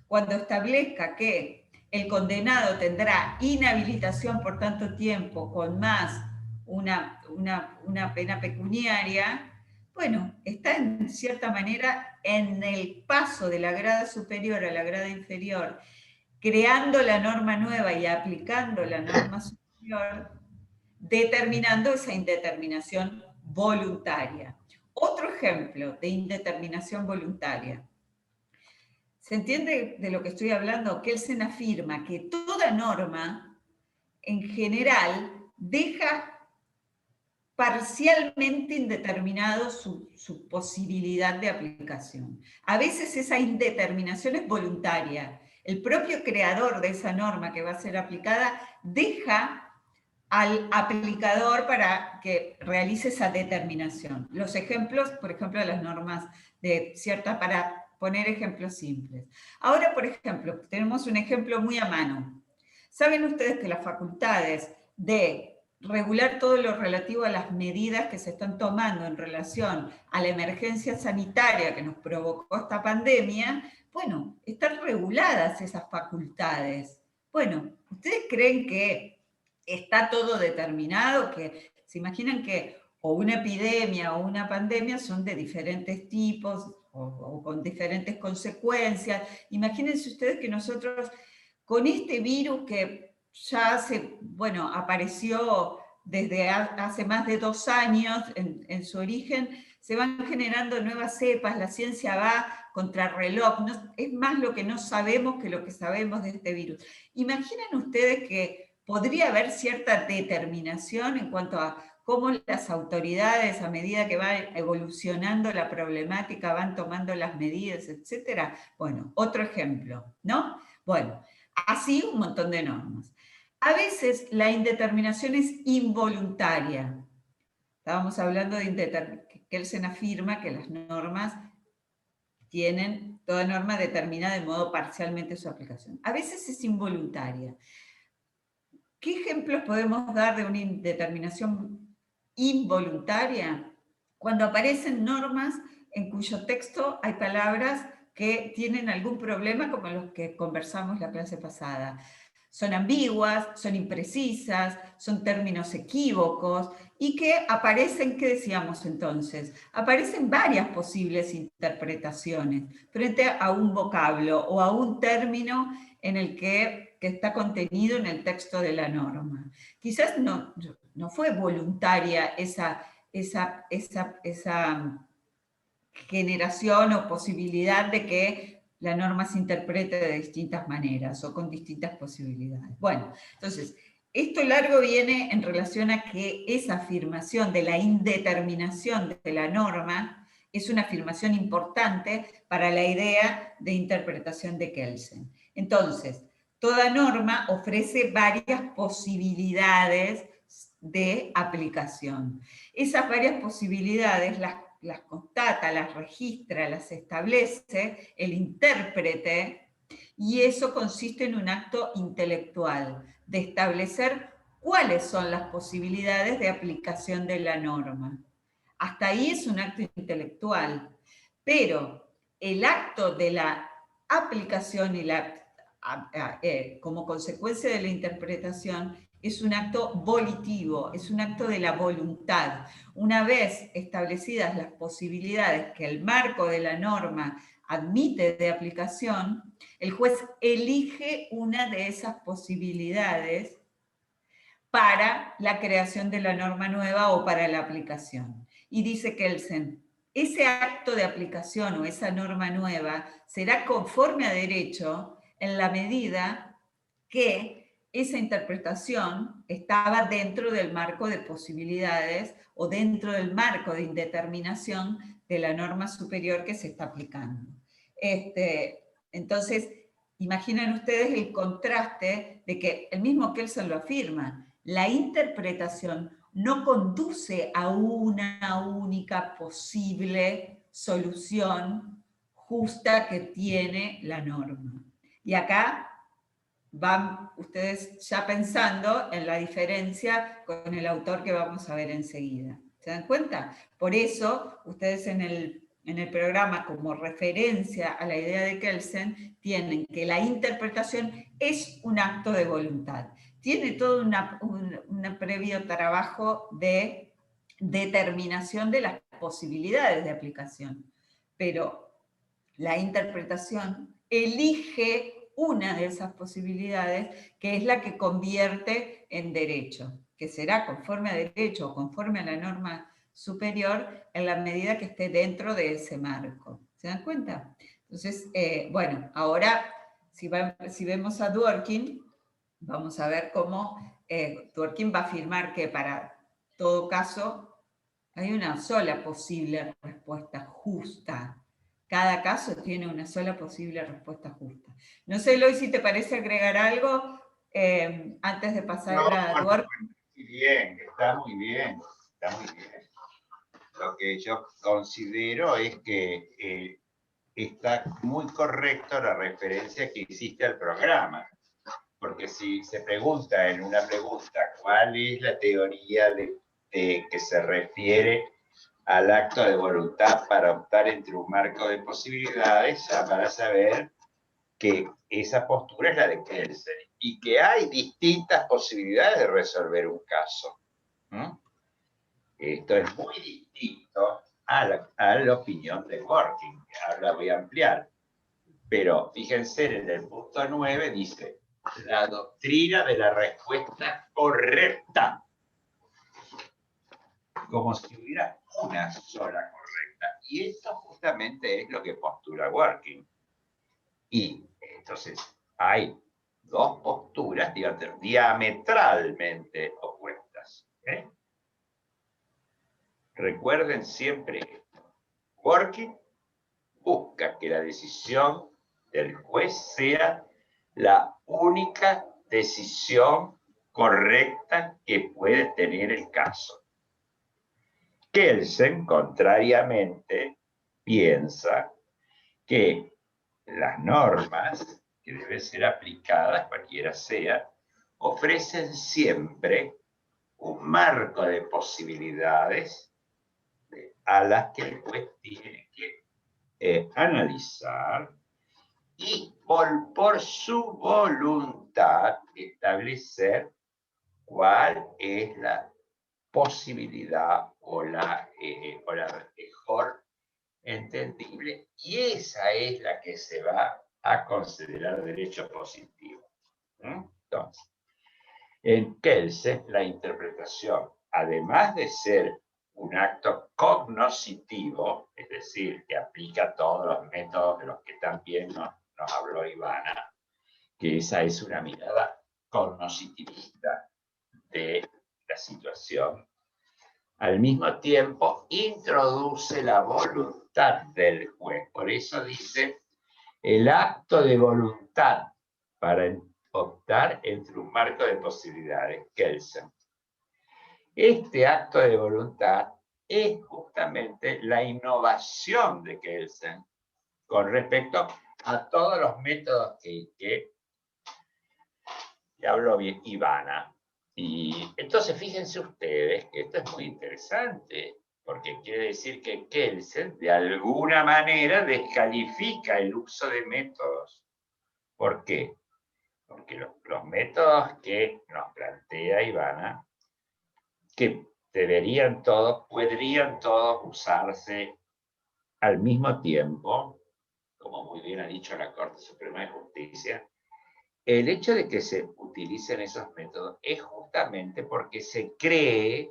cuando establezca que el condenado tendrá inhabilitación por tanto tiempo con más una pena pecuniaria, bueno, está en cierta manera en el paso de la grada superior a la grada inferior, creando la norma nueva y aplicando la norma superior, determinando esa indeterminación voluntaria. Otro ejemplo de indeterminación voluntaria. ¿Se entiende de lo que estoy hablando? Kelsen afirma que toda norma, en general, deja parcialmente indeterminado su posibilidad de aplicación. A veces esa indeterminación es voluntaria. el propio creador de esa norma que va a ser aplicada deja al aplicador para que realice esa determinación. Los ejemplos, por ejemplo, de las normas de ciertas, para poner ejemplos simples. Ahora, por ejemplo, tenemos un ejemplo muy a mano. ¿Saben ustedes que las facultades de regular todo lo relativo a las medidas que se están tomando en relación a la emergencia sanitaria que nos provocó esta pandemia, bueno, están reguladas esas facultades? Bueno, ¿ustedes creen que está todo determinado? Que se imaginan que o una epidemia o una pandemia son de diferentes tipos o con diferentes consecuencias. Imagínense ustedes que nosotros, con este virus que ya apareció desde hace más de 2 años en su origen, se van generando nuevas cepas, la ciencia va contra reloj, es más lo que no sabemos que lo que sabemos de este virus. Imaginen ustedes que podría haber cierta determinación en cuanto a cómo las autoridades, a medida que va evolucionando la problemática, van tomando las medidas, etcétera. Bueno, otro ejemplo, ¿no? Bueno, así un montón de normas. A veces la indeterminación es involuntaria. Estábamos hablando de que Kelsen afirma que las normas tienen, toda norma determina de modo parcialmente su aplicación. A veces es involuntaria. ¿Qué ejemplos podemos dar de una indeterminación involuntaria? Cuando aparecen normas en cuyo texto hay palabras que tienen algún problema, como los que conversamos la clase pasada. Son ambiguas, son imprecisas, son términos equívocos, y que aparecen, ¿qué decíamos entonces? Aparecen varias posibles interpretaciones frente a un vocablo o a un término en el que está contenido en el texto de la norma. Quizás no fue voluntaria esa generación o posibilidad de que la norma se interprete de distintas maneras o con distintas posibilidades. Bueno, entonces, esto largo viene en relación a que esa afirmación de la indeterminación de la norma es una afirmación importante para la idea de interpretación de Kelsen. Entonces, toda norma ofrece varias posibilidades de aplicación. Esas varias posibilidades las constata, las registra, las establece el intérprete, y eso consiste en un acto intelectual, de establecer cuáles son las posibilidades de aplicación de la norma. Hasta ahí es un acto intelectual, pero el acto de la aplicación y como consecuencia de la interpretación es un acto volitivo, es un acto de la voluntad. Una vez establecidas las posibilidades que el marco de la norma admite de aplicación, el juez elige una de esas posibilidades para la creación de la norma nueva o para la aplicación. Y dice Kelsen, ese acto de aplicación o esa norma nueva será conforme a derecho en la medida que esa interpretación estaba dentro del marco de posibilidades o dentro del marco de indeterminación de la norma superior que se está aplicando. Entonces, imaginen ustedes el contraste de que el mismo Kelsen lo afirma, la interpretación no conduce a una única posible solución justa que tiene la norma. Y acá van ustedes ya pensando en la diferencia con el autor que vamos a ver enseguida. ¿Se dan cuenta? Por eso, ustedes en el programa, como referencia a la idea de Kelsen, tienen que la interpretación es un acto de voluntad. Tiene todo un previo trabajo de determinación de las posibilidades de aplicación, pero la interpretación elige una de esas posibilidades, que es la que convierte en derecho, que será conforme a derecho o conforme a la norma superior en la medida que esté dentro de ese marco. ¿Se dan cuenta? Entonces, bueno, ahora si vemos a Dworkin, vamos a ver cómo Dworkin va a afirmar que para todo caso hay una sola posible respuesta justa Cada caso tiene una sola posible respuesta justa. No sé, Eloy, si te parece agregar algo antes de pasar a Eduardo. Muy bien, está muy bien, está muy bien. Lo que yo considero es que está muy correcto la referencia que hiciste al programa, porque si se pregunta en una pregunta cuál es la teoría que se refiere al acto de voluntad para optar entre un marco de posibilidades, ya para saber que esa postura es la de Kelsen y que hay distintas posibilidades de resolver un caso. Esto es muy distinto a la opinión de Dworkin, que ahora voy a ampliar. Pero fíjense, en el punto 9 dice, la doctrina de la respuesta correcta. Como si hubiera una sola correcta. Y esto justamente es lo que postula Dworkin. Y entonces hay dos posturas diametralmente opuestas. Recuerden siempre esto. Dworkin busca que la decisión del juez sea la única decisión correcta que puede tener el caso. Kelsen, contrariamente, piensa que las normas que deben ser aplicadas, cualquiera sea, ofrecen siempre un marco de posibilidades a las que el juez tiene que analizar y por su voluntad establecer cuál es la posibilidad o la mejor entendible, y esa es la que se va a considerar derecho positivo. Entonces, en Kelsen, la interpretación, además de ser un acto cognoscitivo, es decir, que aplica todos los métodos de los que también nos habló Ivana, que esa es una mirada cognoscitivista de la situación, al mismo tiempo introduce la voluntad del juez. Por eso dice el acto de voluntad para optar entre un marco de posibilidades, Kelsen. Este acto de voluntad es justamente la innovación de Kelsen con respecto a todos los métodos que habló bien Ivana. Y entonces fíjense ustedes que esto es muy interesante, porque quiere decir que Kelsen de alguna manera descalifica el uso de métodos. ¿Por qué? Porque los métodos que nos plantea Ivana, que podrían todos usarse al mismo tiempo, como muy bien ha dicho la Corte Suprema de Justicia, el hecho de que se utilicen esos métodos es justamente porque se cree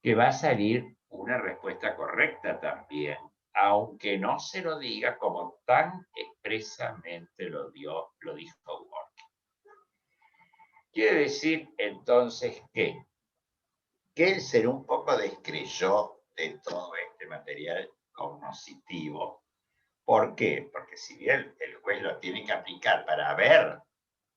que va a salir una respuesta correcta también, aunque no se lo diga como tan expresamente lo dijo Dworkin. Quiere decir entonces que Kelsen un poco descreyó de todo este material cognoscitivo. ¿Por qué? Porque si bien el juez lo tiene que aplicar para ver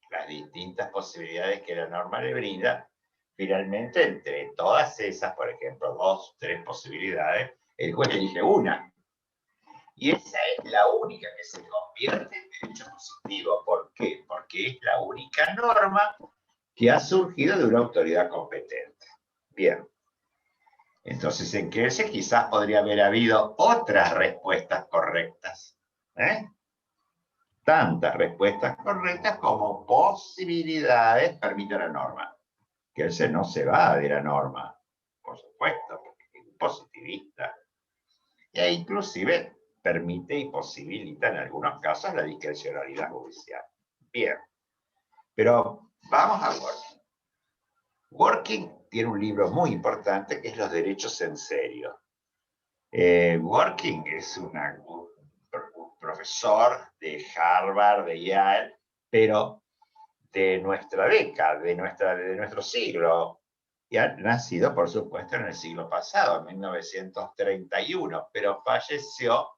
las distintas posibilidades que la norma le brinda, finalmente entre todas esas, por ejemplo, 2, 3 posibilidades, el juez elige una. Y esa es la única que se convierte en derecho positivo. ¿Por qué? Porque es la única norma que ha surgido de una autoridad competente. Bien. Entonces, en Kelsen quizás podría haber habido otras respuestas correctas. Tantas respuestas correctas como posibilidades permite la norma. Kelsen no se va de la norma, por supuesto, porque es un positivista. E inclusive permite y posibilita en algunos casos la discrecionalidad judicial. Bien, pero vamos a Dworkin. Dworkin tiene un libro muy importante que es Los derechos en serio. Dworkin es un profesor de Harvard, de Yale, pero de nuestra década, de nuestro siglo, y ha nacido, por supuesto, en el siglo pasado, en 1931, pero falleció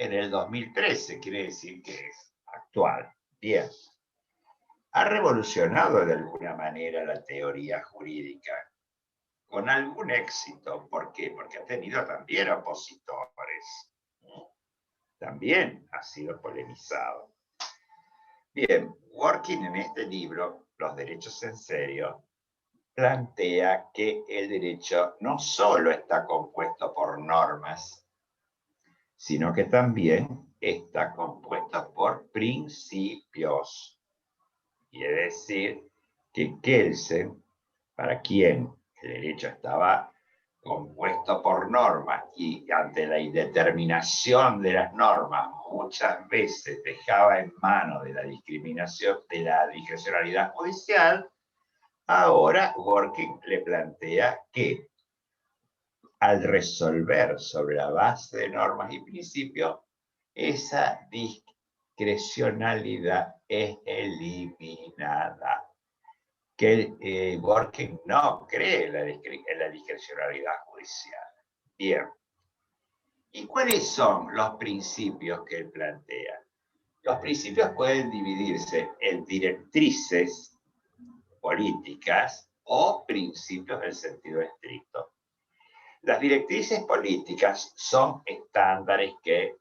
en el 2013, quiere decir que es actual. Bien. Ha revolucionado de alguna manera la teoría jurídica, con algún éxito. ¿Por qué? Porque ha tenido también opositores. También ha sido polemizado. Bien, Working en este libro, Los derechos en serio, plantea que el derecho no solo está compuesto por normas, sino que también está compuesto por principios. Quiere decir que Kelsen, para quien el derecho estaba compuesto por normas y ante la indeterminación de las normas muchas veces dejaba en manos de la discriminación, de la discrecionalidad judicial, ahora Working le plantea que al resolver sobre la base de normas y principios, esa discrecionalidad es eliminada. Que Working no cree en la discrecionalidad judicial. Bien. ¿Y cuáles son los principios que él plantea? Los principios pueden dividirse en directrices políticas o principios del sentido estricto. Las directrices políticas son estándares que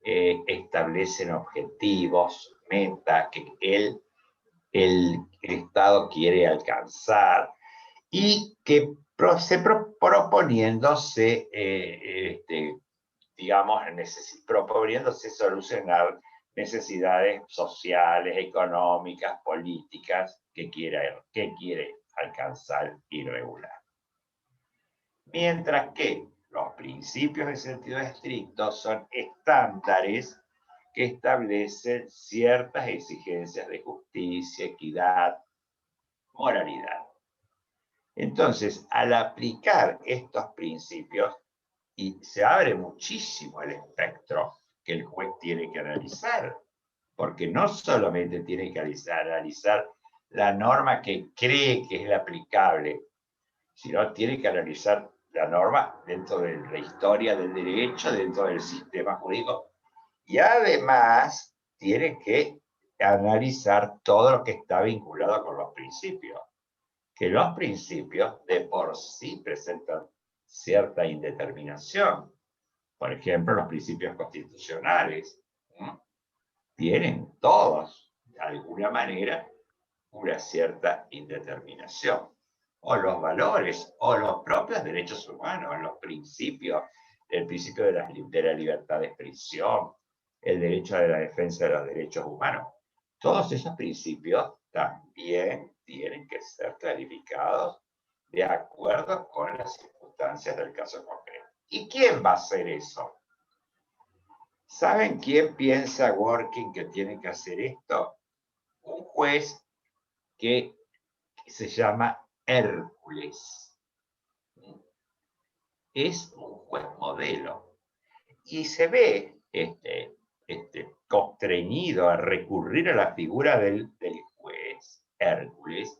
establecen objetivos, metas que el Estado quiere alcanzar y que proponiéndose, digamos, proponiéndose solucionar necesidades sociales, económicas, políticas que quiere alcanzar y regular. Mientras que los principios de sentido estricto son estándares que establecen ciertas exigencias de justicia, equidad, moralidad. Entonces, al aplicar estos principios, y se abre muchísimo el espectro que el juez tiene que analizar, porque no solamente tiene que analizar la norma que cree que es la aplicable, sino tiene que analizar la norma dentro de la historia del derecho, dentro del sistema jurídico, y además tiene que analizar todo lo que está vinculado con los principios, que los principios de por sí presentan cierta indeterminación. Por ejemplo, los principios constitucionales tienen todos, de alguna manera, una cierta indeterminación. O los valores, o los propios derechos humanos, los principios, el principio de la libertad de expresión, el derecho a la defensa de los derechos humanos. Todos esos principios también tienen que ser clarificados de acuerdo con las circunstancias del caso concreto. ¿Y quién va a hacer eso? ¿Saben quién piensa Working que tiene que hacer esto? Un juez que se llama Hércules. Es un juez modelo. Y se ve constreñido a recurrir a la figura del juez Hércules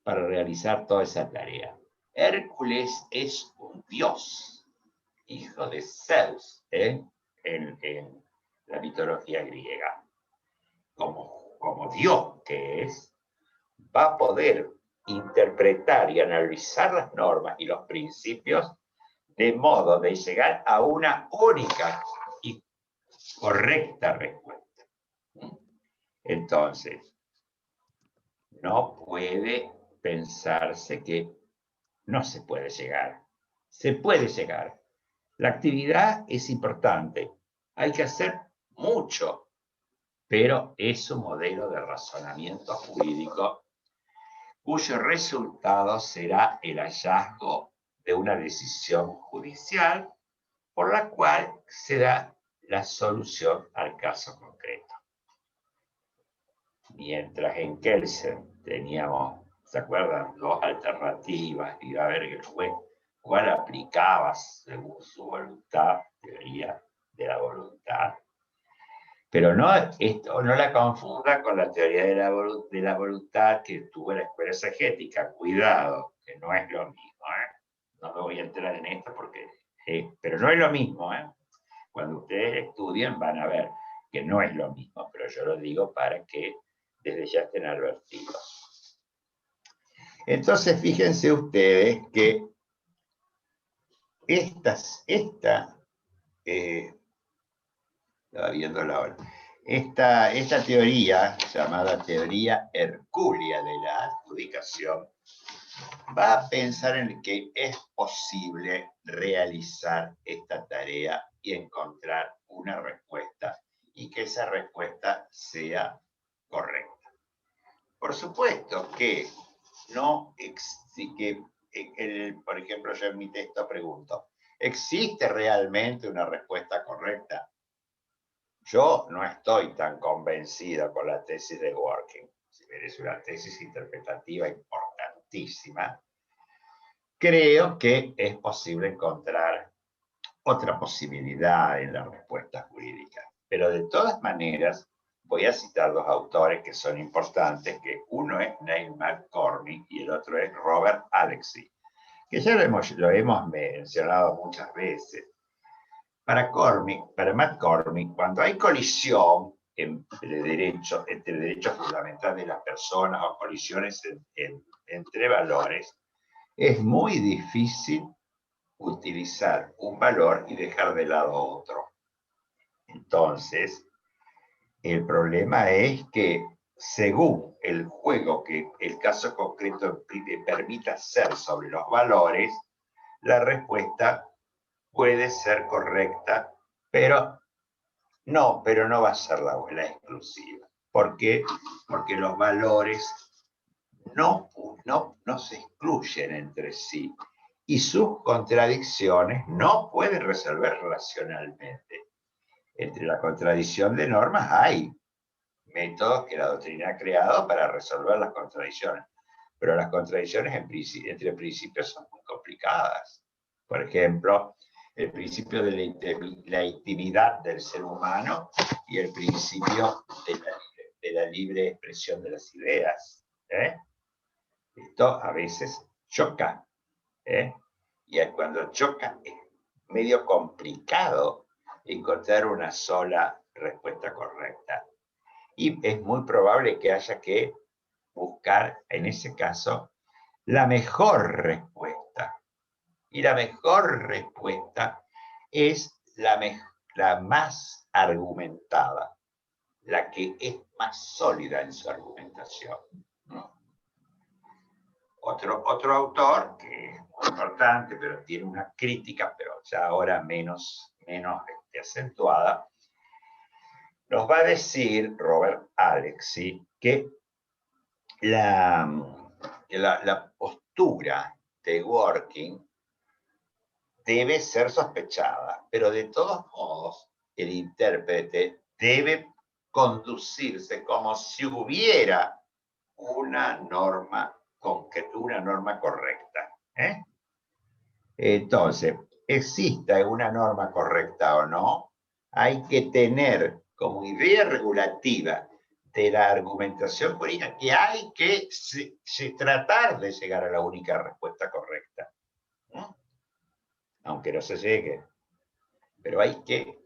para realizar toda esa tarea. Hércules es un dios, hijo de Zeus, en la mitología griega. Como dios que es, va a poder interpretar y analizar las normas y los principios de modo de llegar a una única y correcta respuesta. Entonces, no puede pensarse que no se puede llegar. Se puede llegar. La actividad es importante. Hay que hacer mucho, pero es un modelo de razonamiento jurídico cuyo resultado será el hallazgo de una decisión judicial por la cual se da la solución al caso concreto. Mientras en Kelsen teníamos, ¿se acuerdan? Dos alternativas, iba a ver el juez cuál aplicaba según su voluntad, teoría de la voluntad. Pero no la confunda con la teoría de la voluntad que tuvo la escuela exegética. Cuidado, que no es lo mismo. No me voy a entrar en esto porque... pero no es lo mismo. Cuando ustedes estudien van a ver que no es lo mismo, pero yo lo digo para que desde ya estén advertidos. Entonces, fíjense ustedes que estaba viendo la hora, esta teoría, llamada teoría hercúlea de la adjudicación, va a pensar en que es posible realizar esta tarea y encontrar una respuesta, y que esa respuesta sea correcta. Por supuesto que no, por ejemplo, yo en mi texto pregunto, ¿existe realmente una respuesta correcta? Yo no estoy tan convencido con la tesis de Dworkin. Si bien es una tesis interpretativa importantísima, creo que es posible encontrar otra posibilidad en la respuesta jurídica. Pero de todas maneras, voy a citar dos autores que son importantes, que uno es Neil McCormick y el otro es Robert Alexy, que ya lo hemos mencionado muchas veces. Para McCormick, cuando hay colisión entre derechos fundamentales de las personas o colisiones entre valores, es muy difícil utilizar un valor y dejar de lado otro. Entonces, el problema es que según el juego que el caso concreto permita hacer sobre los valores, la respuesta puede ser correcta, pero no va a ser la exclusiva. ¿Por qué? Porque los valores no se excluyen entre sí y sus contradicciones no pueden resolver racionalmente. Entre la contradicción de normas hay métodos que la doctrina ha creado para resolver las contradicciones, pero las contradicciones entre principios son muy complicadas. Por ejemplo, el principio de la intimidad del ser humano y el principio de la libre expresión de las ideas. Esto a veces choca. Y cuando choca es medio complicado encontrar una sola respuesta correcta. Y es muy probable que haya que buscar, en ese caso, la mejor respuesta. Y la mejor respuesta es la más argumentada, la que es más sólida en su argumentación. Otro autor, que es muy importante, pero tiene una crítica, pero ya ahora menos acentuada, nos va a decir, Robert Alexy, que la postura de Dworkin debe ser sospechada, pero de todos modos el intérprete debe conducirse como si hubiera una norma correcta. Entonces, exista una norma correcta o no, hay que tener como idea regulativa de la argumentación jurídica que hay que tratar de llegar a la única respuesta correcta. Aunque no se llegue. Pero hay que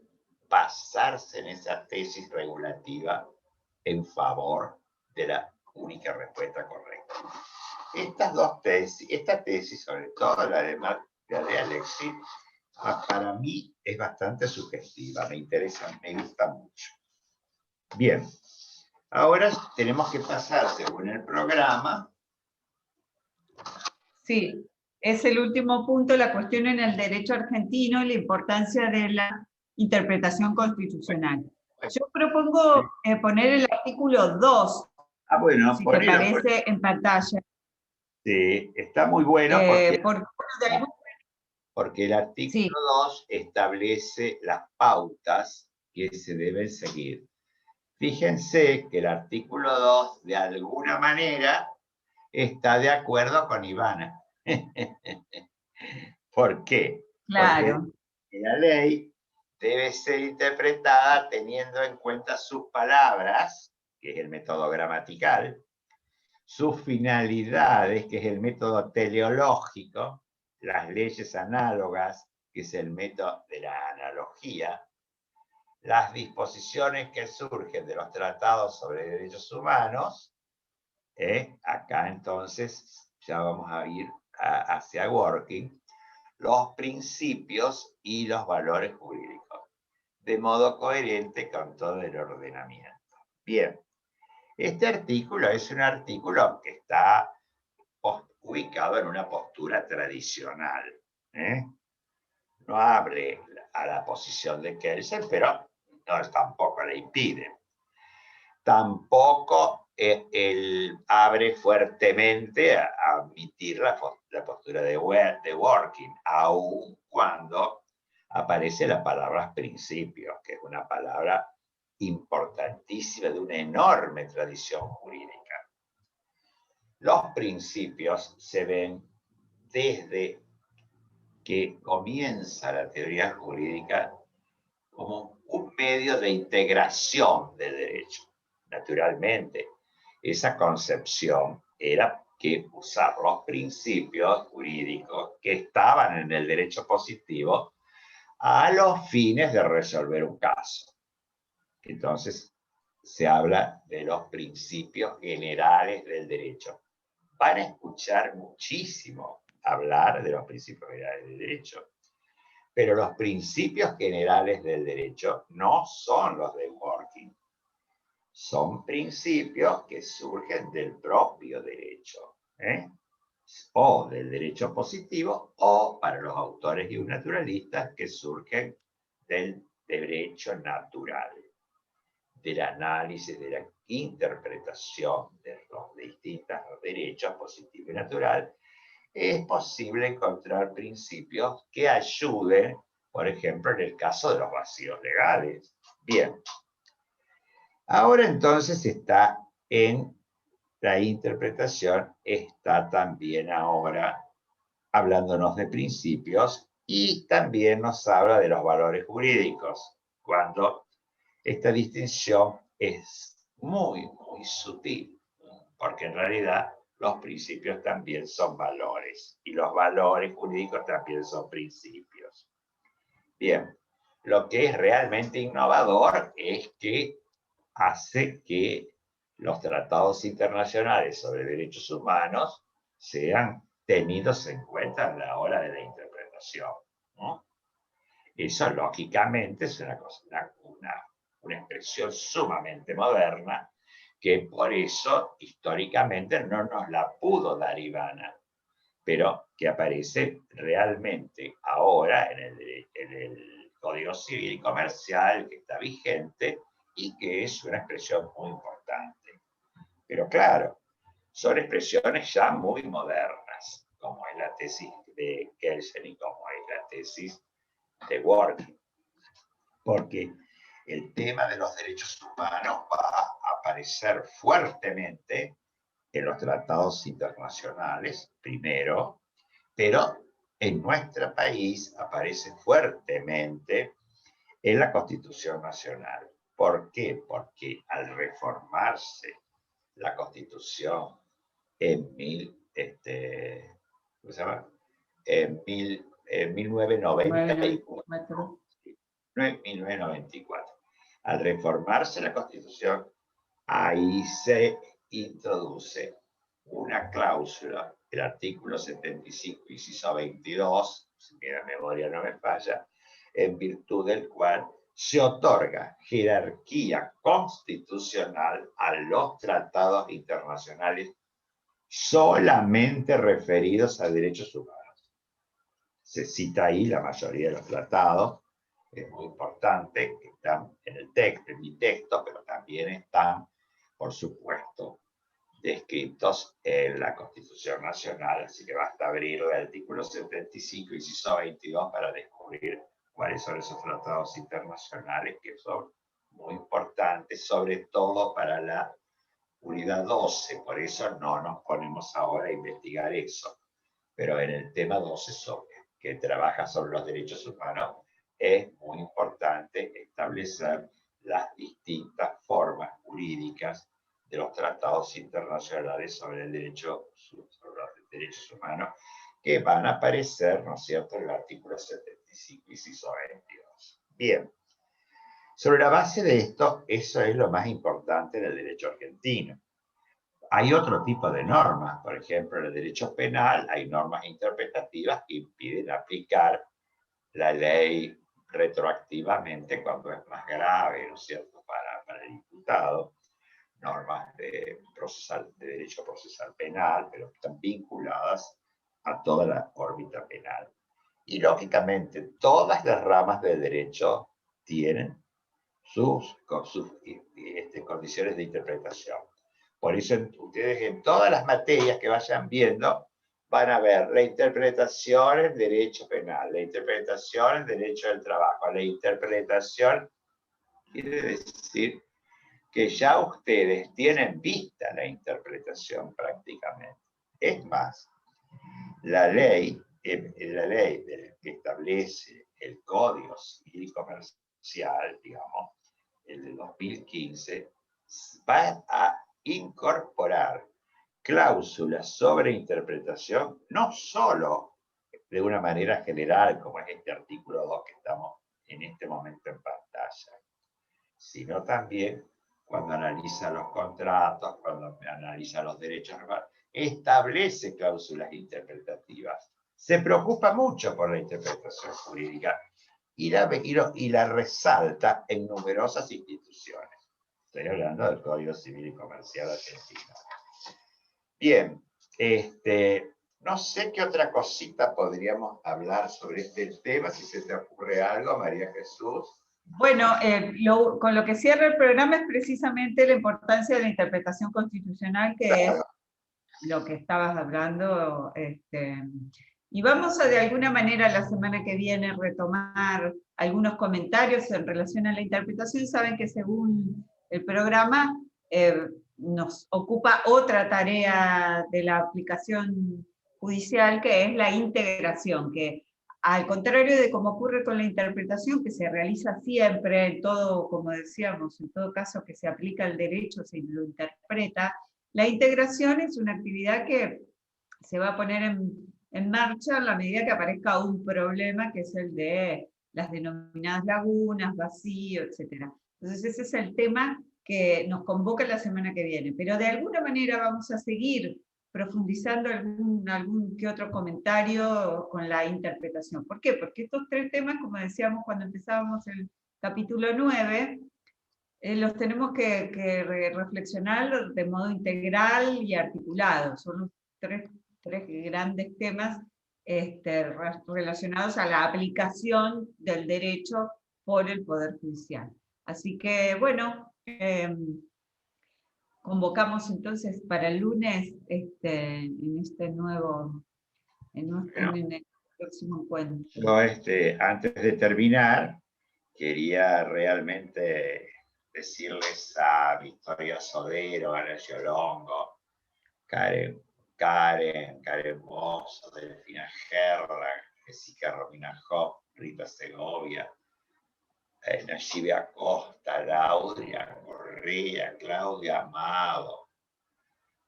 basarse en esa tesis regulativa en favor de la única respuesta correcta. Esta tesis, sobre todo la de Alexy, para mí es bastante sugestiva, me interesa, me gusta mucho. Bien, ahora tenemos que pasar, según el programa. Sí, es el último punto, la cuestión en el derecho argentino y la importancia de la interpretación constitucional. Yo propongo poner el artículo 2, bueno, si te parece, en pantalla. Sí, está muy bueno porque el artículo 2 establece las pautas que se deben seguir. Fíjense que el artículo 2, de alguna manera, está de acuerdo con Ivana. ¿Por qué? Claro. Porque la ley debe ser interpretada teniendo en cuenta sus palabras, que es el método gramatical, sus finalidades, que es el método teleológico, las leyes análogas, que es el método de la analogía, las disposiciones que surgen de los tratados sobre derechos humanos, acá entonces ya vamos a ir hacia Working, los principios y los valores jurídicos, de modo coherente con todo el ordenamiento. Bien, este artículo es un artículo que está ubicado en una postura tradicional. No abre a la posición de Kelsen, pero no, tampoco le impide. Tampoco él abre fuertemente a admitir la postura de Working, aun cuando aparece la palabra principios, que es una palabra importantísima de una enorme tradición jurídica. Los principios se ven desde que comienza la teoría jurídica como un medio de integración del derecho. Naturalmente, esa concepción era que usar los principios jurídicos que estaban en el derecho positivo a los fines de resolver un caso. Entonces, se habla de los principios generales del derecho. Van a escuchar muchísimo hablar de los principios generales del derecho, pero los principios generales del derecho no son los de Working. Son principios que surgen del propio derecho, o del derecho positivo, o para los autores y naturalistas que surgen del derecho natural, del análisis, de la interpretación de los distintos derechos positivo y natural. Es posible encontrar principios que ayuden, por ejemplo, en el caso de los vacíos legales. Bien. Ahora entonces está en la interpretación, está también ahora hablándonos de principios y también nos habla de los valores jurídicos, cuando esta distinción es muy, muy sutil, porque en realidad los principios también son valores y los valores jurídicos también son principios. Bien, lo que es realmente innovador es que hace que los tratados internacionales sobre derechos humanos sean tenidos en cuenta a la hora de la interpretación, ¿no? Eso, lógicamente, es una expresión sumamente moderna que por eso históricamente no nos la pudo dar Ivana, pero que aparece realmente ahora en el Código Civil y Comercial, que está vigente y que es una expresión muy importante. Pero claro, son expresiones ya muy modernas, como es la tesis de Kelsen y como es la tesis de Working, porque el tema de los derechos humanos va a aparecer fuertemente en los tratados internacionales, primero, pero en nuestro país aparece fuertemente en la Constitución Nacional. ¿Por qué? Porque al reformarse la Constitución en 1994, 1994. Al reformarse la Constitución, ahí se introduce una cláusula, el artículo 75, inciso 22, si mi memoria no me falla, en virtud del cual se otorga jerarquía constitucional a los tratados internacionales solamente referidos a derechos humanos. Se cita ahí la mayoría de los tratados, es muy importante, que están en el texto, en mi texto, pero también están, por supuesto, descritos en la Constitución Nacional, así que basta abrir el artículo 75, inciso 22, para descubrir cuáles son esos tratados internacionales que son muy importantes, sobre todo para la unidad 12, por eso no nos ponemos ahora a investigar eso, pero en el tema 12 que trabaja sobre los derechos humanos, es muy importante establecer las distintas formas jurídicas de los tratados internacionales sobre los derechos humanos que van a aparecer, ¿no es cierto?, en el artículo 75, inciso 22. Bien, Sobre la base de esto, eso es lo más importante en el derecho argentino. Hay otro tipo de normas, por ejemplo, en el derecho penal hay normas interpretativas que impiden aplicar la ley retroactivamente cuando es más grave, ¿no es cierto?, para el imputado, normas de derecho procesal penal, pero están vinculadas a toda la órbita penal. Y lógicamente todas las ramas del derecho tienen sus condiciones de interpretación. Por eso ustedes en todas las materias que vayan viendo van a ver la interpretación en derecho penal, la interpretación en derecho del trabajo, la interpretación quiere decir que ya ustedes tienen vista la interpretación prácticamente. Es más, la ley que establece el Código Civil Comercial, digamos, el de 2015, va a incorporar cláusulas sobre interpretación, no solo de una manera general, como es este artículo 2 que estamos en este momento en pantalla, sino también cuando analiza los contratos, cuando analiza los derechos, establece cláusulas interpretativas. Se preocupa mucho por la interpretación jurídica y la resalta en numerosas instituciones. Estoy hablando del Código Civil y Comercial argentino. Bien, no sé qué otra cosita podríamos hablar sobre este tema, si se te ocurre algo, María Jesús. Bueno, con lo que cierra el programa es precisamente la importancia de la interpretación constitucional, que es lo que estabas hablando. Y vamos a de alguna manera la semana que viene retomar algunos comentarios en relación a la interpretación. Saben que según el programa nos ocupa otra tarea de la aplicación judicial, que es la integración, que al contrario de como ocurre con la interpretación, que se realiza siempre, en todo, como decíamos, en todo caso que se aplica el derecho, se lo interpreta, la integración es una actividad que se va a poner en marcha a la medida que aparezca un problema, que es el de las denominadas lagunas, vacío, etc. Entonces ese es el tema que nos convoca la semana que viene, pero de alguna manera vamos a seguir profundizando algún que otro comentario con la interpretación. ¿Por qué? Porque estos tres temas, como decíamos cuando empezábamos el capítulo 9, los tenemos que reflexionar de modo integral y articulado. Son los tres grandes temas relacionados a la aplicación del derecho por el Poder Judicial. Así que, bueno, convocamos entonces para el lunes en el próximo encuentro. Yo, antes de terminar, quería realmente decirles a Victoria Sodero, Ana Yolongo, Karen Mosso, Delfina Gerla, Jessica Romina Hoff, Rita Segovia, Nayibe Acosta, Laura Correa, Claudia Amado,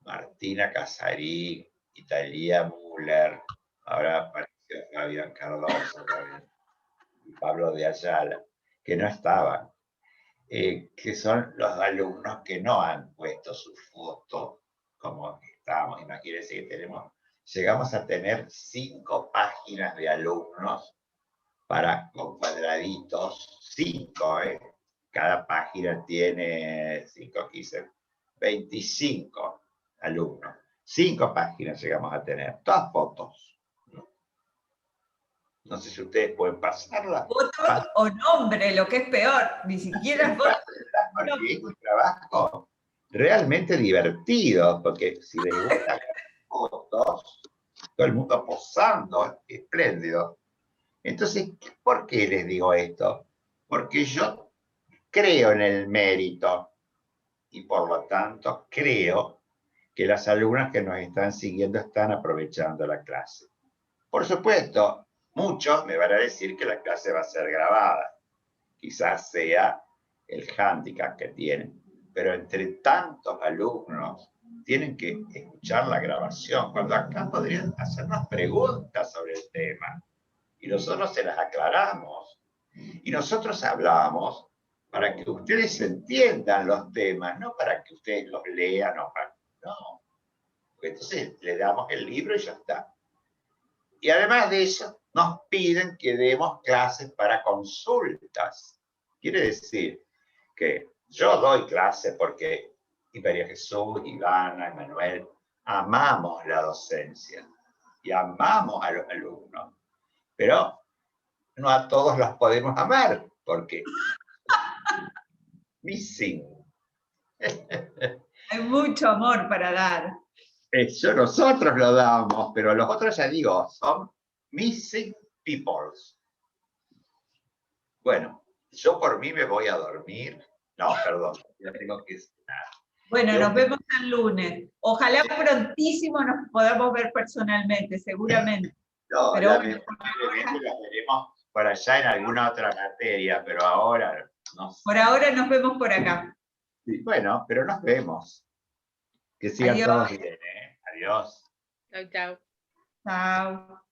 Martina Casarí, Italia Müller, ahora apareció Fabián Cardoso también, y Pablo de Ayala, que no estaban, que son los alumnos que no han puesto su foto, como estábamos. Imagínense que llegamos a tener 5 páginas de alumnos con cuadraditos, 5, cada página tiene 5, 15, 25 alumnos. 5 páginas llegamos a tener, todas fotos. No sé si ustedes pueden pasarla. Fotos o nombre, lo que es peor, ni siquiera fotos. Porque es un trabajo realmente divertido, porque si les gustan las fotos, todo el mundo posando, espléndido. Entonces, ¿por qué les digo esto? Porque yo creo en el mérito y por lo tanto creo que las alumnas que nos están siguiendo están aprovechando la clase. Por supuesto, muchos me van a decir que la clase va a ser grabada. Quizás sea el hándicap que tienen, pero entre tantos alumnos tienen que escuchar la grabación, cuando acá podrían hacernos preguntas sobre el tema y nosotros se las aclaramos. Y nosotros hablamos para que ustedes entiendan los temas, no para que ustedes los lean, no. Entonces le damos el libro y ya está. Y además de eso, nos piden que demos clases para consultas. Quiere decir que yo doy clases porque María Jesús, Ivana, Manuel, amamos la docencia y amamos a los alumnos, pero no a todos los podemos amar, porque missing. Hay mucho amor para dar. Eso nosotros lo damos, pero los otros, ya digo, son missing peoples. Bueno, yo por mí me voy a dormir. No, perdón, ya tengo que cenar. Bueno, nos vemos el lunes. Ojalá prontísimo nos podamos ver personalmente, seguramente. No, pero lamentablemente las veremos por allá en alguna otra materia, pero ahora no sé. Por ahora nos vemos por acá. Sí, bueno, pero nos vemos. Que sigan Adiós. todos bien, ¿eh? Adiós. Chau, chau. Chao.